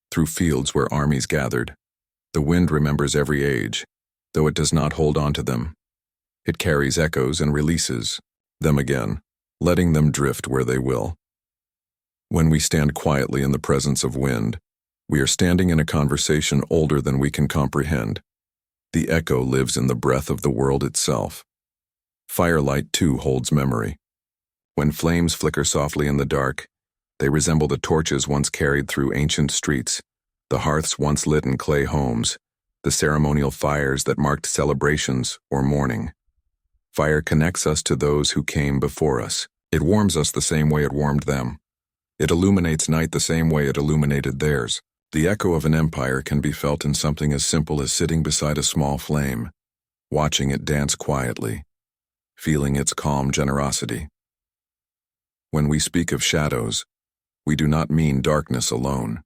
S1: through fields where armies gathered. The wind remembers every age, though it does not hold on to them. It carries echoes and releases them again, letting them drift where they will. When we stand quietly in the presence of wind, we are standing in a conversation older than we can comprehend. The echo lives in the breath of the world itself. Firelight, too, holds memory. When flames flicker softly in the dark, they resemble the torches once carried through ancient streets, the hearths once lit in clay homes, the ceremonial fires that marked celebrations or mourning. Fire connects us to those who came before us. It warms us the same way it warmed them. It illuminates night the same way it illuminated theirs. The echo of an empire can be felt in something as simple as sitting beside a small flame, watching it dance quietly, feeling its calm generosity. When we speak of shadows, we do not mean darkness alone.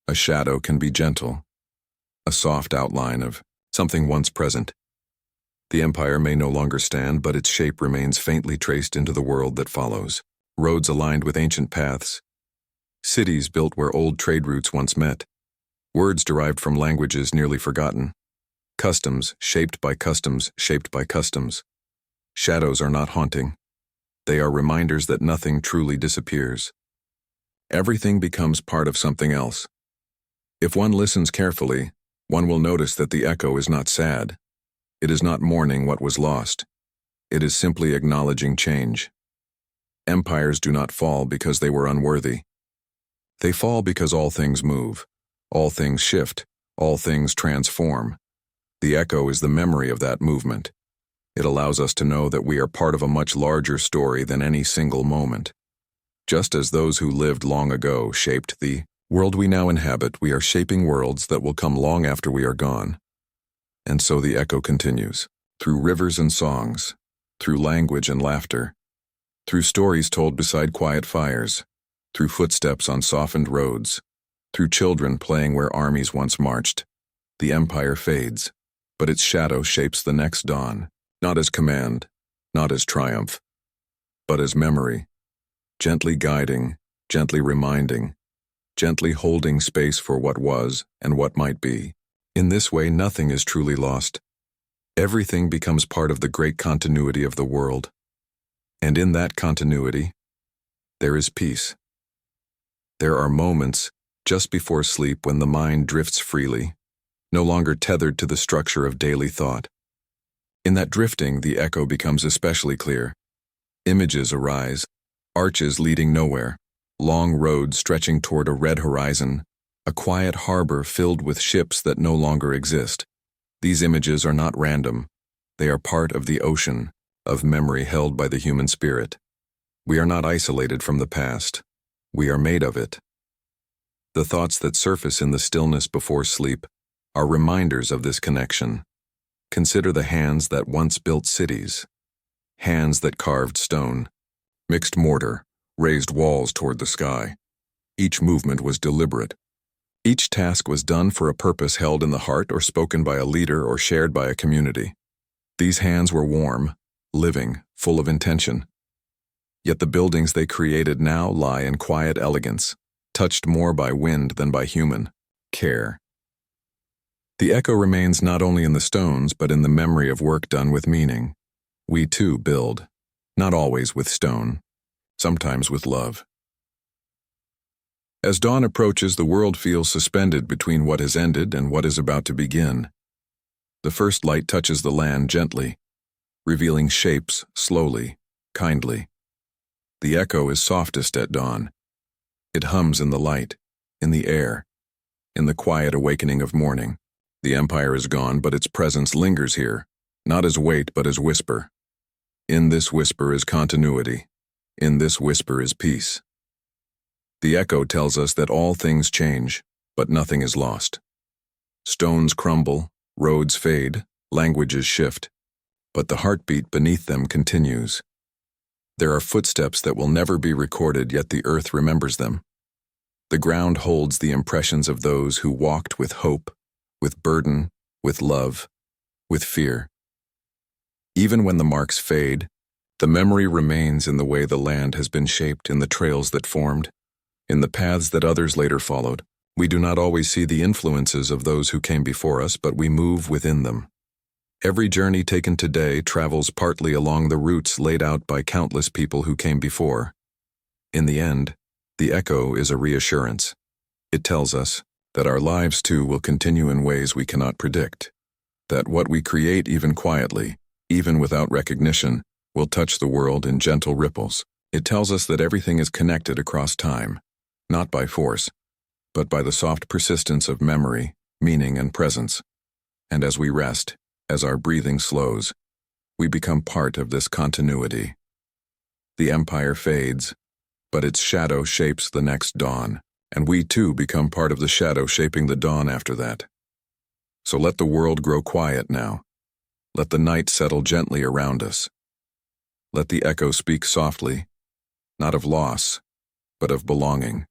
S1: A shadow can be gentle, a soft outline of something once present. The empire may no longer stand, but its shape remains faintly traced into the world that follows. Roads aligned with ancient paths, cities built where old trade routes once met, words derived from languages nearly forgotten, customs shaped by customs shaped by customs. Shadows are not haunting. They are reminders that nothing truly disappears. Everything becomes part of something else. If one listens carefully, one will notice that the echo is not sad. It is not mourning what was lost. It is simply acknowledging change. Empires do not fall because they were unworthy. They fall because all things move, all things shift, all things transform. The echo is the memory of that movement. It allows us to know that we are part of a much larger story than any single moment. Just as those who lived long ago shaped the world we now inhabit, we are shaping worlds that will come long after we are gone. And so the echo continues, through rivers and songs, through language and laughter, through stories told beside quiet fires, through footsteps on softened roads, through children playing where armies once marched. The empire fades, but its shadow shapes the next dawn, not as command, not as triumph, but as memory, gently guiding, gently reminding, gently holding space for what was and what might be. In this way, nothing is truly lost. Everything becomes part of the great continuity of the world. And in that continuity, there is peace. There are moments just before sleep when the mind drifts freely, no longer tethered to the structure of daily thought. In that drifting, the echo becomes especially clear. Images arise, arches leading nowhere, long roads stretching toward a red horizon, a quiet harbor filled with ships that no longer exist. These images are not random. They are part of the ocean of memory held by the human spirit. We are not isolated from the past. We are made of it. The thoughts that surface in the stillness before sleep are reminders of this connection. Consider the hands that once built cities, hands that carved stone, mixed mortar, raised walls toward the sky. Each movement was deliberate. Each task was done for a purpose held in the heart or spoken by a leader or shared by a community. These hands were warm, living, full of intention. Yet the buildings they created now lie in quiet elegance, touched more by wind than by human care. The echo remains not only in the stones, but in the memory of work done with meaning. We too build, not always with stone, sometimes with love. As dawn approaches, the world feels suspended between what has ended and what is about to begin. The first light touches the land gently, revealing shapes slowly, kindly. The echo is softest at dawn, It hums in the light, in the air, in the quiet awakening of morning. The empire is gone, but its presence lingers here, not as weight but as whisper. In this whisper is continuity. In this whisper is peace. The echo tells us that all things change, but nothing is lost. Stones crumble, roads fade, languages shift, but the heartbeat beneath them continues. There are footsteps that will never be recorded, yet the earth remembers them. The ground holds the impressions of those who walked with hope, with burden, with love, with fear. Even when the marks fade, the memory remains in the way the land has been shaped, in the trails that formed, in the paths that others later followed. We do not always see the influences of those who came before us, but we move within them. Every journey taken today travels partly along the routes laid out by countless people who came before. In the end, the echo is a reassurance. It tells us that our lives too will continue in ways we cannot predict, that what we create even quietly, even without recognition, will touch the world in gentle ripples. It tells us that everything is connected across time, not by force, but by the soft persistence of memory, meaning, and presence. And as we rest, as our breathing slows, we become part of this continuity. The empire fades, but its shadow shapes the next dawn, and we too become part of the shadow shaping the dawn after that. So let the world grow quiet now. Let the night settle gently around us. Let the echo speak softly, not of loss, but of belonging.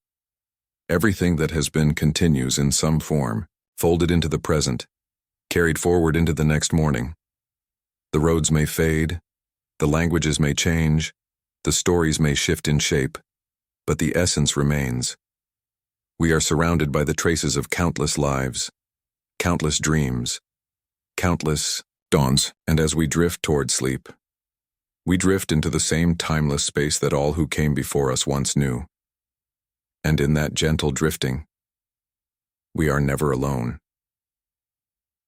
S1: Everything that has been continues in some form, folded into the present, carried forward into the next morning. The roads may fade, the languages may change, the stories may shift in shape, but the essence remains. We are surrounded by the traces of countless lives, countless dreams, countless dawns, and as we drift toward sleep, we drift into the same timeless space that all who came before us once knew. And in that gentle drifting, we are never alone.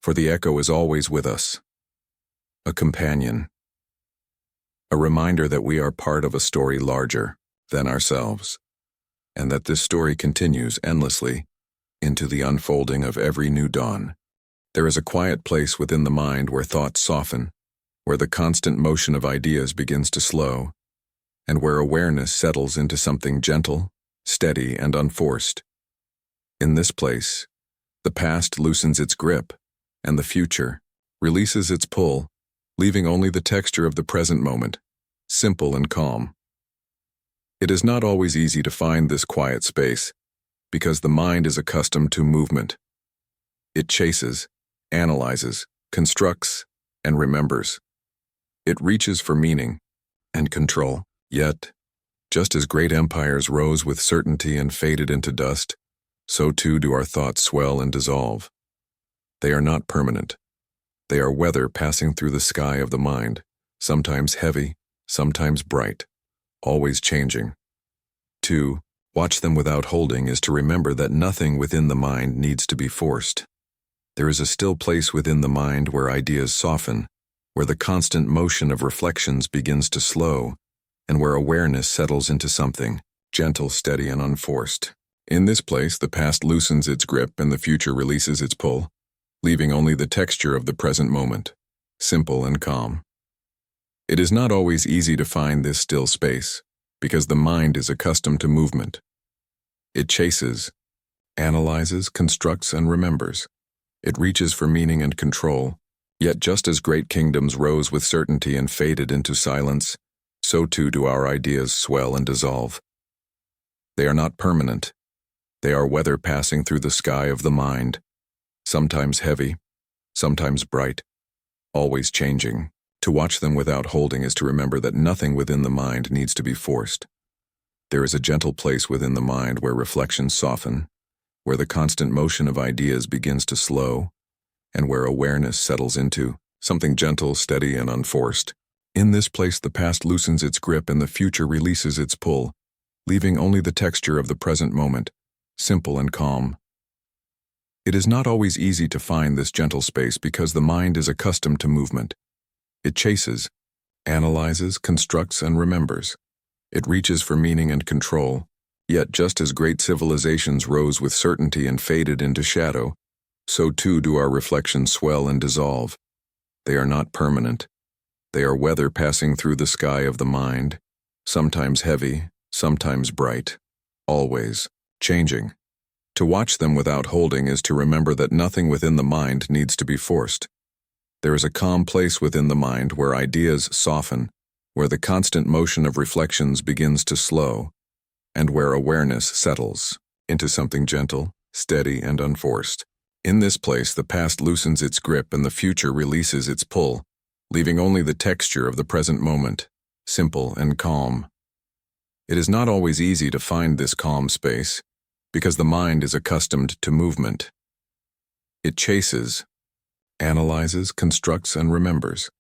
S1: For the echo is always with us, a companion, a reminder that we are part of a story larger than ourselves, and that this story continues endlessly into the unfolding of every new dawn. There is a quiet place within the mind where thoughts soften, where the constant motion of ideas begins to slow, and where awareness settles into something gentle, steady, and unforced. In this place, the past loosens its grip, and the future releases its pull, leaving only the texture of the present moment, simple and calm. It is not always easy to find this quiet space, because the mind is accustomed to movement. It chases, analyzes, constructs, and remembers. It reaches for meaning and control. Yet, just as great empires rose with certainty and faded into dust, so too do our thoughts swell and dissolve. They are not permanent. They are weather passing through the sky of the mind, sometimes heavy, sometimes bright, always changing. To watch them without holding is to remember that nothing within the mind needs to be forced. There is a still place within the mind where ideas soften, where the constant motion of reflections begins to slow, and where awareness settles into something gentle, steady, and unforced. In this place, the past loosens its grip and the future releases its pull, leaving only the texture of the present moment, simple and calm. It is not always easy to find this still space, because the mind is accustomed to movement. It chases, analyzes, constructs, and remembers. It reaches for meaning and control. Yet just as great kingdoms rose with certainty and faded into silence, so too do our ideas swell and dissolve. They are not permanent. They are weather passing through the sky of the mind, sometimes heavy, sometimes bright, always changing. To watch them without holding is to remember that nothing within the mind needs to be forced. There is a gentle place within the mind where reflections soften, where the constant motion of ideas begins to slow, and where awareness settles into something gentle, steady, and unforced. In this place, the past loosens its grip and the future releases its pull, leaving only the texture of the present moment, simple and calm. It is not always easy to find this gentle space because the mind is accustomed to movement. It chases, analyzes, constructs, and remembers. It reaches for meaning and control. Yet just as great civilizations rose with certainty and faded into shadow, so too do our reflections swell and dissolve. They are not permanent. They are weather passing through the sky of the mind, sometimes heavy, sometimes bright, always changing. To watch them without holding is to remember that nothing within the mind needs to be forced. There is a calm place within the mind where ideas soften, where the constant motion of reflections begins to slow, and where awareness settles into something gentle, steady, and unforced. In this place, the past loosens its grip and the future releases its pull, leaving only the texture of the present moment, simple and calm. It is not always easy to find this calm space, because the mind is accustomed to movement. It chases, analyzes, constructs, and remembers.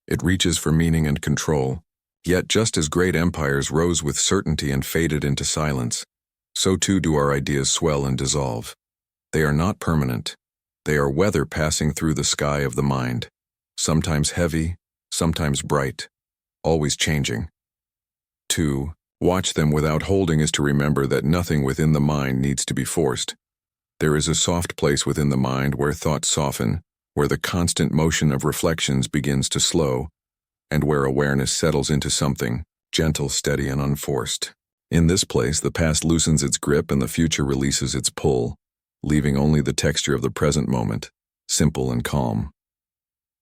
S1: It reaches for meaning and control. Yet just as great empires rose with certainty and faded into silence, so too do our ideas swell and dissolve. They are not permanent. They are weather passing through the sky of the mind, sometimes heavy, sometimes bright, always changing. To watch them without holding is to remember that nothing within the mind needs to be forced. There is a soft place within the mind where thoughts soften, where the constant motion of reflections begins to slow, and where awareness settles into something gentle, steady, and unforced. In this place, the past loosens its grip and the future releases its pull, leaving only the texture of the present moment, simple and calm.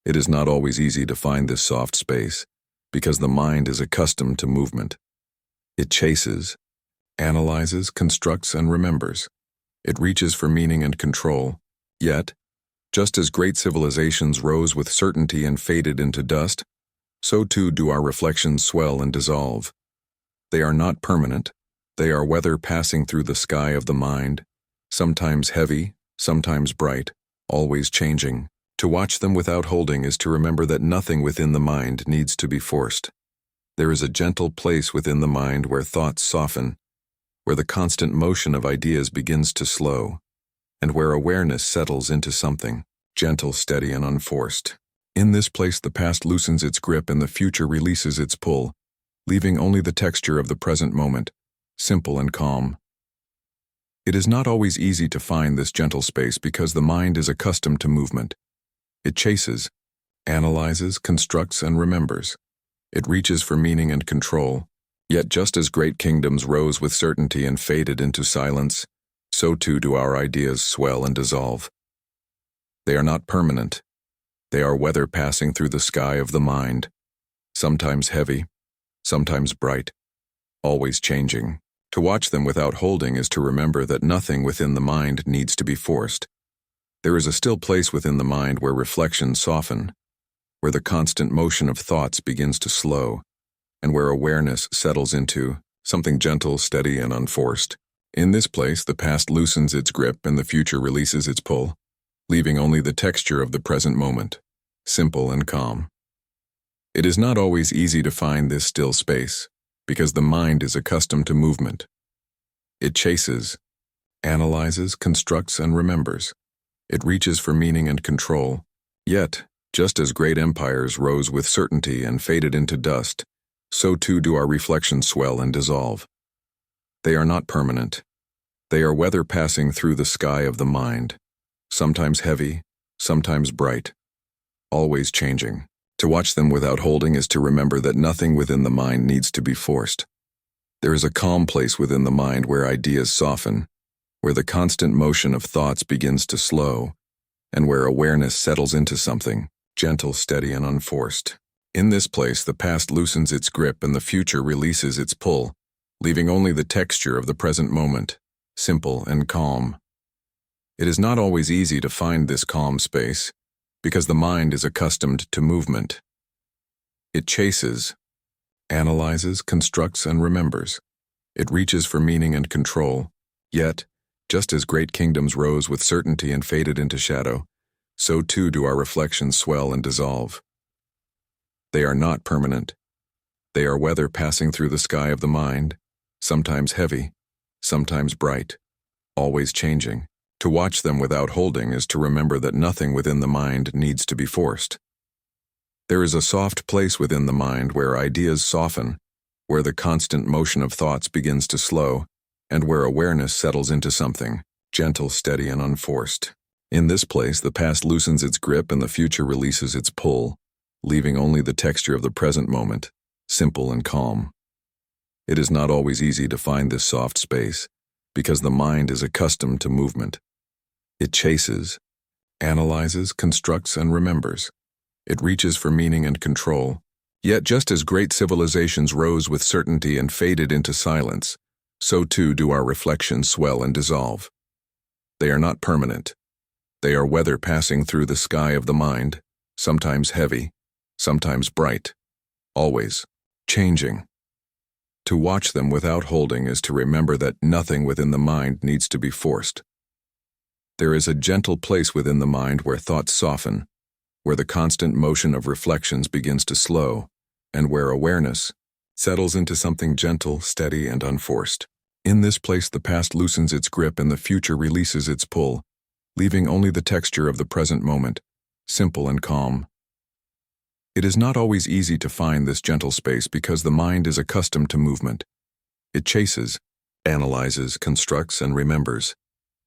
S1: It is not always easy to find this soft space, because the mind is accustomed to movement. It chases, analyzes, constructs, and remembers. It reaches for meaning and control. Yet, just as great civilizations rose with certainty and faded into dust, so too do our reflections swell and dissolve. They are not permanent. They are weather passing through the sky of the mind, sometimes heavy, sometimes bright, always changing. To watch them without holding is to remember that nothing within the mind needs to be forced. There is a gentle place within the mind where thoughts soften, where the constant motion of ideas begins to slow, and where awareness settles into something gentle, steady, and unforced. In this place, the past loosens its grip and the future releases its pull, leaving only the texture of the present moment, simple and calm. It is not always easy to find this gentle space because the mind is accustomed to movement. It chases, analyzes, constructs, and remembers. It reaches for meaning and control. Yet just as great kingdoms rose with certainty and faded into silence, so too do our ideas swell and dissolve. They are not permanent. They are weather passing through the sky of the mind, sometimes heavy, sometimes bright, always changing. To watch them without holding is to remember that nothing within the mind needs to be forced. There is a still place within the mind where reflections soften, where the constant motion of thoughts begins to slow, and where awareness settles into something gentle, steady, and unforced. In this place, the past loosens its grip and the future releases its pull, leaving only the texture of the present moment, simple and calm. It is not always easy to find this still space, because the mind is accustomed to movement. It chases, analyzes, constructs, and remembers. It reaches for meaning and control. Yet, just as great empires rose with certainty and faded into dust, so too do our reflections swell and dissolve. They are not permanent. They are weather passing through the sky of the mind, sometimes heavy, sometimes bright, always changing. To watch them without holding is to remember that nothing within the mind needs to be forced. There is a calm place within the mind where ideas soften, where the constant motion of thoughts begins to slow, and where awareness settles into something gentle, steady, and unforced. In this place, the past loosens its grip and the future releases its pull, leaving only the texture of the present moment, simple and calm. It is not always easy to find this calm space, because the mind is accustomed to movement. It chases, analyzes, constructs, and remembers. It reaches for meaning and control. Yet, just as great kingdoms rose with certainty and faded into shadow, so too do our reflections swell and dissolve. They are not permanent. They are weather passing through the sky of the mind, sometimes heavy, sometimes bright, always changing. To watch them without holding is to remember that nothing within the mind needs to be forced. There is a soft place within the mind where ideas soften, where the constant motion of thoughts begins to slow, and where awareness settles into something gentle, steady, and unforced. In this place, the past loosens its grip and the future releases its pull, leaving only the texture of the present moment, simple and calm. It is not always easy to find this soft space, because the mind is accustomed to movement. It chases, analyzes, constructs, and remembers. It reaches for meaning and control. Yet just as great civilizations rose with certainty and faded into silence, so too do our reflections swell and dissolve. They are not permanent. They are weather passing through the sky of the mind, sometimes heavy, sometimes bright, always changing. To watch them without holding is to remember that nothing within the mind needs to be forced. There is a gentle place within the mind where thoughts soften, where the constant motion of reflections begins to slow, and where awareness settles into something gentle, steady, and unforced. In this place, the past loosens its grip and the future releases its pull, leaving only the texture of the present moment, simple and calm. It is not always easy to find this gentle space because the mind is accustomed to movement. It chases, analyzes, constructs, and remembers.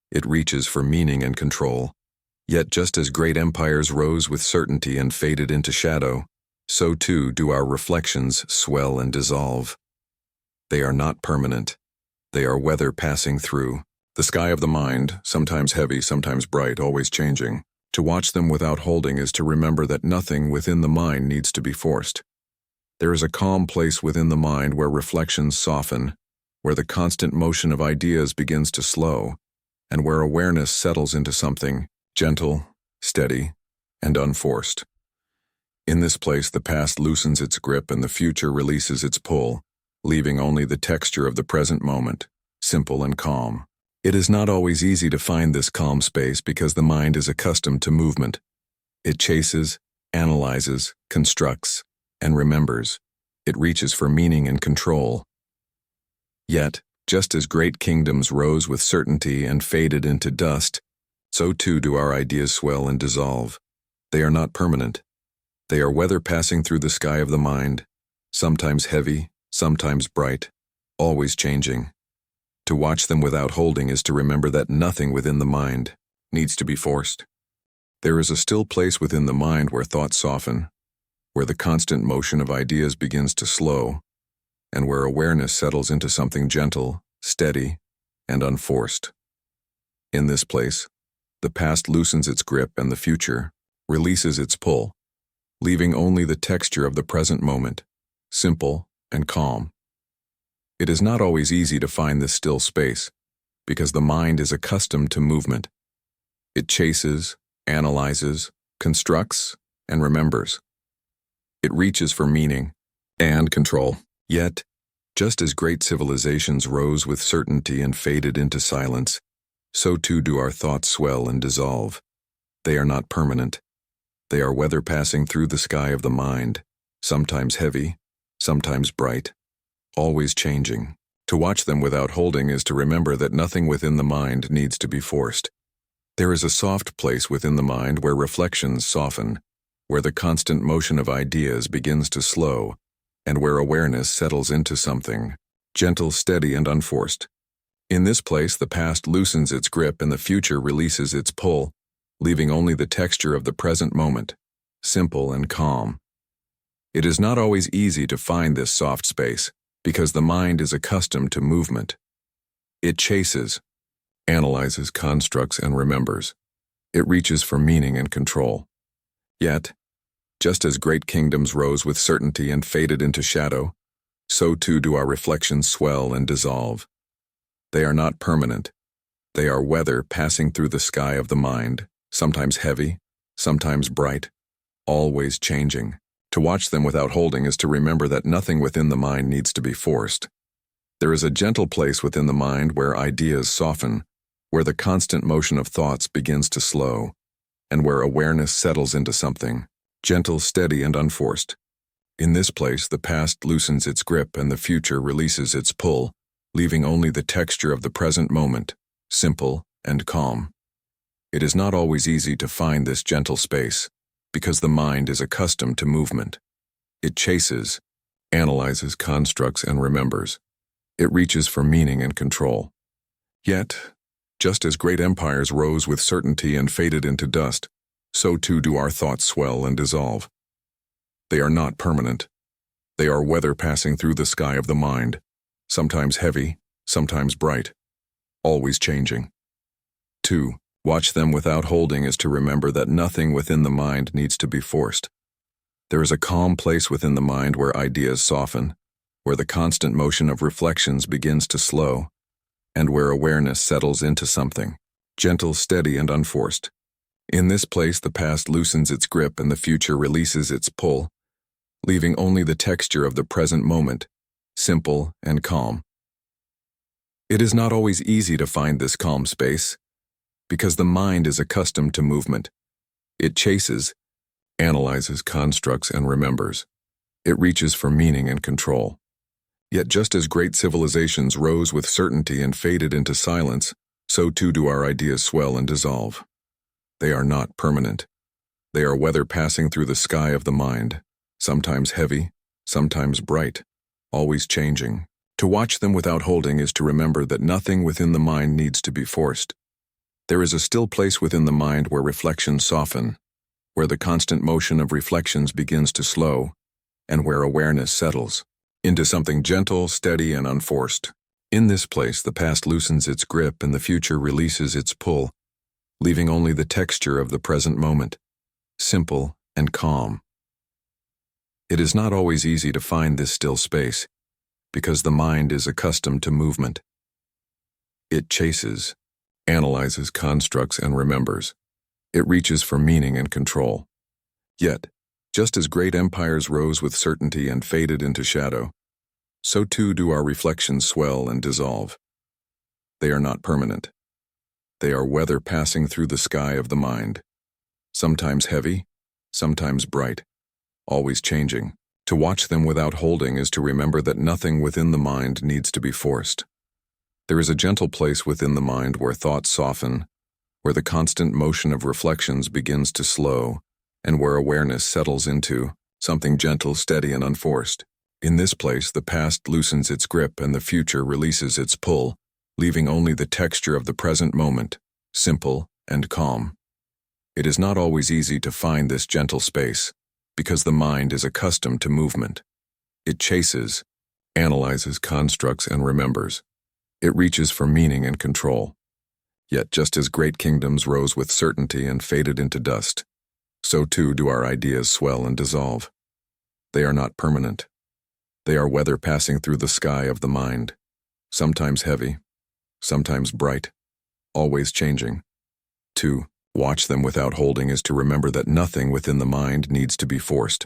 S1: It reaches for meaning and control. Yet just as great empires rose with certainty and faded into shadow, so too do our reflections swell and dissolve. They are not permanent. They are weather passing through the sky of the mind, sometimes heavy, sometimes bright, always changing. To watch them without holding is to remember that nothing within the mind needs to be forced. There is a calm place within the mind where reflections soften, where the constant motion of ideas begins to slow, and where awareness settles into something gentle, steady, and unforced. In this place, the past loosens its grip and the future releases its pull, leaving only the texture of the present moment, simple and calm. It is not always easy to find this calm space because the mind is accustomed to movement. It chases, analyzes, constructs, and remembers. It reaches for meaning and control. Yet, just as great kingdoms rose with certainty and faded into dust, so too do our ideas swell and dissolve. They are not permanent. They are weather passing through the sky of the mind, sometimes heavy, sometimes bright, always changing. To watch them without holding is to remember that nothing within the mind needs to be forced. There is a still place within the mind where thoughts soften, where the constant motion of ideas begins to slow, and where awareness settles into something gentle, steady, and unforced. In this place, the past loosens its grip and the future releases its pull, leaving only the texture of the present moment, simple and calm. It is not always easy to find this still space, because the mind is accustomed to movement. It chases, analyzes, constructs, and remembers. It reaches for meaning and control. Yet, just as great civilizations rose with certainty and faded into silence, so too do our thoughts swell and dissolve. They are not permanent. They are weather passing through the sky of the mind, sometimes heavy, sometimes bright, always changing. To watch them without holding is to remember that nothing within the mind needs to be forced. There is a soft place within the mind where reflections soften, where the constant motion of ideas begins to slow, and where awareness settles into something gentle, steady, and unforced. In this place, the past loosens its grip and the future releases its pull, leaving only the texture of the present moment, simple and calm. It is not always easy to find this soft space, because the mind is accustomed to movement. It chases, analyzes, constructs, and remembers. It reaches for meaning and control. Yet, just as great kingdoms rose with certainty and faded into shadow, so too do our reflections swell and dissolve. They are not permanent. They are weather passing through the sky of the mind, sometimes heavy, sometimes bright, always changing. To watch them without holding is to remember that nothing within the mind needs to be forced. There is a gentle place within the mind where ideas soften, where the constant motion of thoughts begins to slow, and where awareness settles into something gentle, steady, and unforced. In this place, the past loosens its grip and the future releases its pull, leaving only the texture of the present moment, simple and calm. It is not always easy to find this gentle space, because the mind is accustomed to movement. It chases, analyzes, constructs, and remembers. It reaches for meaning and control. Yet, just as great empires rose with certainty and faded into dust, so too do our thoughts swell and dissolve. They are not permanent. They are weather passing through the sky of the mind, sometimes heavy, sometimes bright, always changing. 2. Watch them without holding is to remember that nothing within the mind needs to be forced. There is a calm place within the mind where ideas soften, where the constant motion of reflections begins to slow, and where awareness settles into something, gentle, steady, and unforced. In this place, the past loosens its grip and the future releases its pull, leaving only the texture of the present moment, simple and calm. It is not always easy to find this calm space, because the mind is accustomed to movement. It chases, analyzes, constructs, and remembers. It reaches for meaning and control. Yet just as great civilizations rose with certainty and faded into silence, so too do our ideas swell and dissolve. They are not permanent. They are weather passing through the sky of the mind, sometimes heavy, sometimes bright, always changing. To watch them without holding is to remember that nothing within the mind needs to be forced. There is a still place within the mind where reflections soften, where the constant motion of reflections begins to slow, and where awareness settles into something gentle, steady, and unforced. In this place, the past loosens its grip and the future releases its pull, leaving only the texture of the present moment, simple and calm. It is not always easy to find this still space, because the mind is accustomed to movement. It chases, analyzes, constructs, and remembers. It reaches for meaning and control. Yet, just as great empires rose with certainty and faded into shadow, so too do our reflections swell and dissolve. They are not permanent. They are weather passing through the sky of the mind, sometimes heavy, sometimes bright, always changing. To watch them without holding is to remember that nothing within the mind needs to be forced. There is a gentle place within the mind where thoughts soften, where the constant motion of reflections begins to slow, and where awareness settles into something gentle, steady, and unforced. In this place, the past loosens its grip and the future releases its pull, leaving only the texture of the present moment, simple and calm. It is not always easy to find this gentle space, because the mind is accustomed to movement. It chases, analyzes, constructs, and remembers. It reaches for meaning and control. Yet just as great kingdoms rose with certainty and faded into dust, so too do our ideas swell and dissolve. They are not permanent. They are weather passing through the sky of the mind, sometimes heavy, sometimes bright, always changing. 2. Watch them without holding is to remember that nothing within the mind needs to be forced.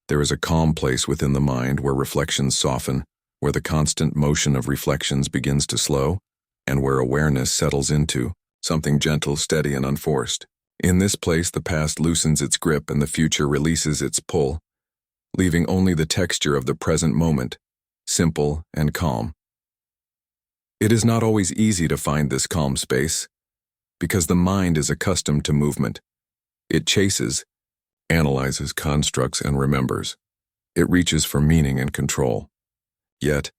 S1: There is a calm place within the mind where reflections soften, where the constant motion of reflections begins to slow, and where awareness settles into something gentle, steady, and unforced. In this place, the past loosens its grip and the future releases its pull, leaving only the texture of the present moment, simple and calm. It is not always easy to find this calm space, because the mind is accustomed to movement. It chases, analyzes, constructs, and remembers. It reaches for meaning and control. Yet,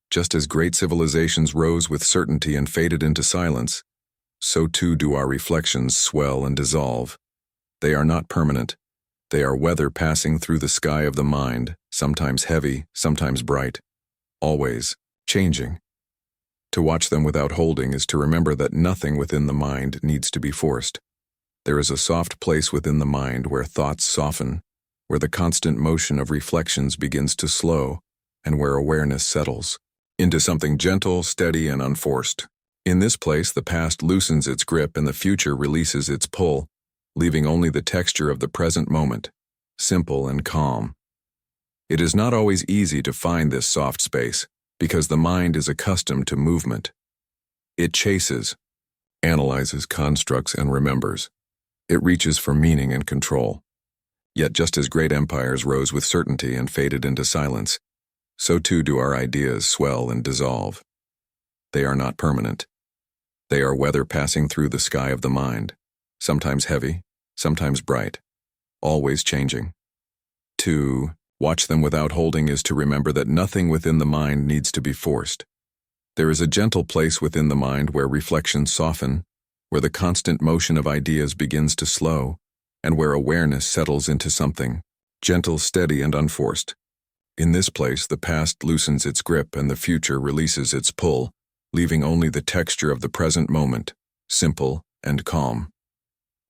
S1: just as great civilizations rose with certainty and faded into silence, so too do our reflections swell and dissolve. They are not permanent. They are weather passing through the sky of the mind, sometimes heavy, sometimes bright, always changing. To watch them without holding is to remember that nothing within the mind needs to be forced. There is a soft place within the mind where thoughts soften, where the constant motion of reflections begins to slow, and where awareness settles into something gentle, steady, and unforced. In this place, the past loosens its grip and the future releases its pull, leaving only the texture of the present moment, simple and calm. It is not always easy to find this soft space, because the mind is accustomed to movement. It chases, analyzes, constructs, and remembers. It reaches for meaning and control. Yet just as great empires rose with certainty and faded into silence, so too do our ideas swell and dissolve. They are not permanent. They are weather passing through the sky of the mind, sometimes heavy, sometimes bright, always changing. 2. Watch them without holding is to remember that nothing within the mind needs to be forced. There is a gentle place within the mind where reflections soften, where the constant motion of ideas begins to slow, and where awareness settles into something gentle, steady, and unforced. In this place, the past loosens its grip and the future releases its pull, leaving only the texture of the present moment, simple and calm.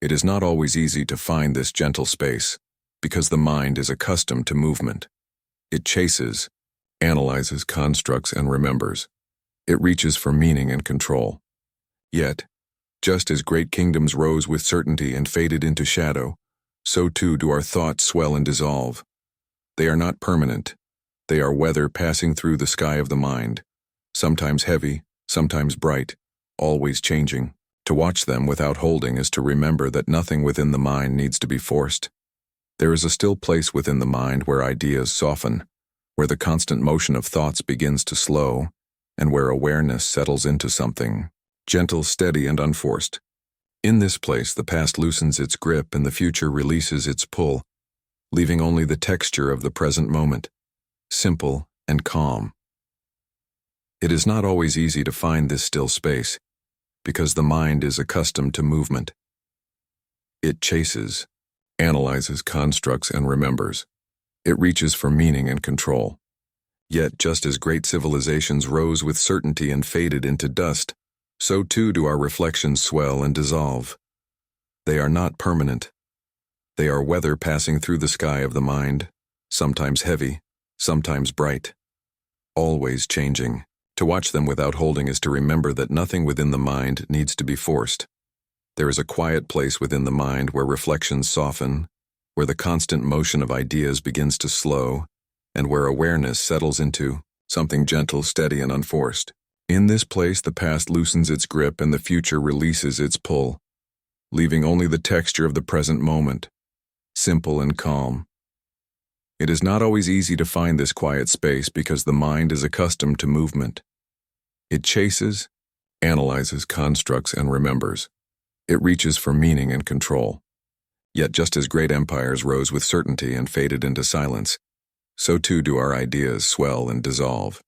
S1: It is not always easy to find this gentle space, because the mind is accustomed to movement. It chases, analyzes constructs, and remembers. It reaches for meaning and control. Yet, just as great kingdoms rose with certainty and faded into shadow, so too do our thoughts swell and dissolve. They are not permanent. They are weather passing through the sky of the mind, sometimes heavy, sometimes bright, always changing. To watch them without holding is to remember that nothing within the mind needs to be forced. There is a still place within the mind where ideas soften, where the constant motion of thoughts begins to slow, and where awareness settles into something gentle, steady, and unforced. In this place, the past loosens its grip and the future releases its pull, leaving only the texture of the present moment, simple and calm. It is not always easy to find this still space, because the mind is accustomed to movement. It chases, analyzes constructs, and remembers. It reaches for meaning and control. Yet, just as great civilizations rose with certainty and faded into dust, so too do our reflections swell and dissolve. They are not permanent. They are weather passing through the sky of the mind, sometimes heavy, sometimes bright, always changing. To watch them without holding is to remember that nothing within the mind needs to be forced. There is a quiet place within the mind where reflections soften, where the constant motion of ideas begins to slow, and where awareness settles into something gentle, steady, and unforced. In this place, the past loosens its grip and the future releases its pull, leaving only the texture of the present moment, simple and calm. It is not always easy to find this quiet space because the mind is accustomed to movement. It chases, analyzes constructs, and remembers. It reaches for meaning and control. Yet just as great empires rose with certainty and faded into silence, so too do our ideas swell and dissolve.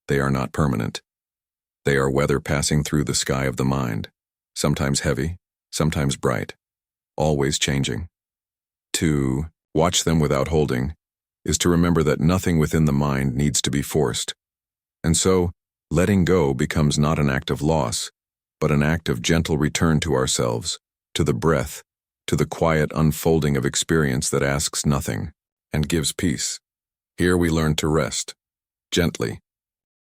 S1: They are not permanent. They are weather passing through the sky of the mind, sometimes heavy, sometimes bright, always changing. To watch them without holding is to remember that nothing within the mind needs to be forced. And so, letting go becomes not an act of loss, but an act of gentle return to ourselves, to the breath, to the quiet unfolding of experience that asks nothing and gives peace. Here we learn to rest, gently,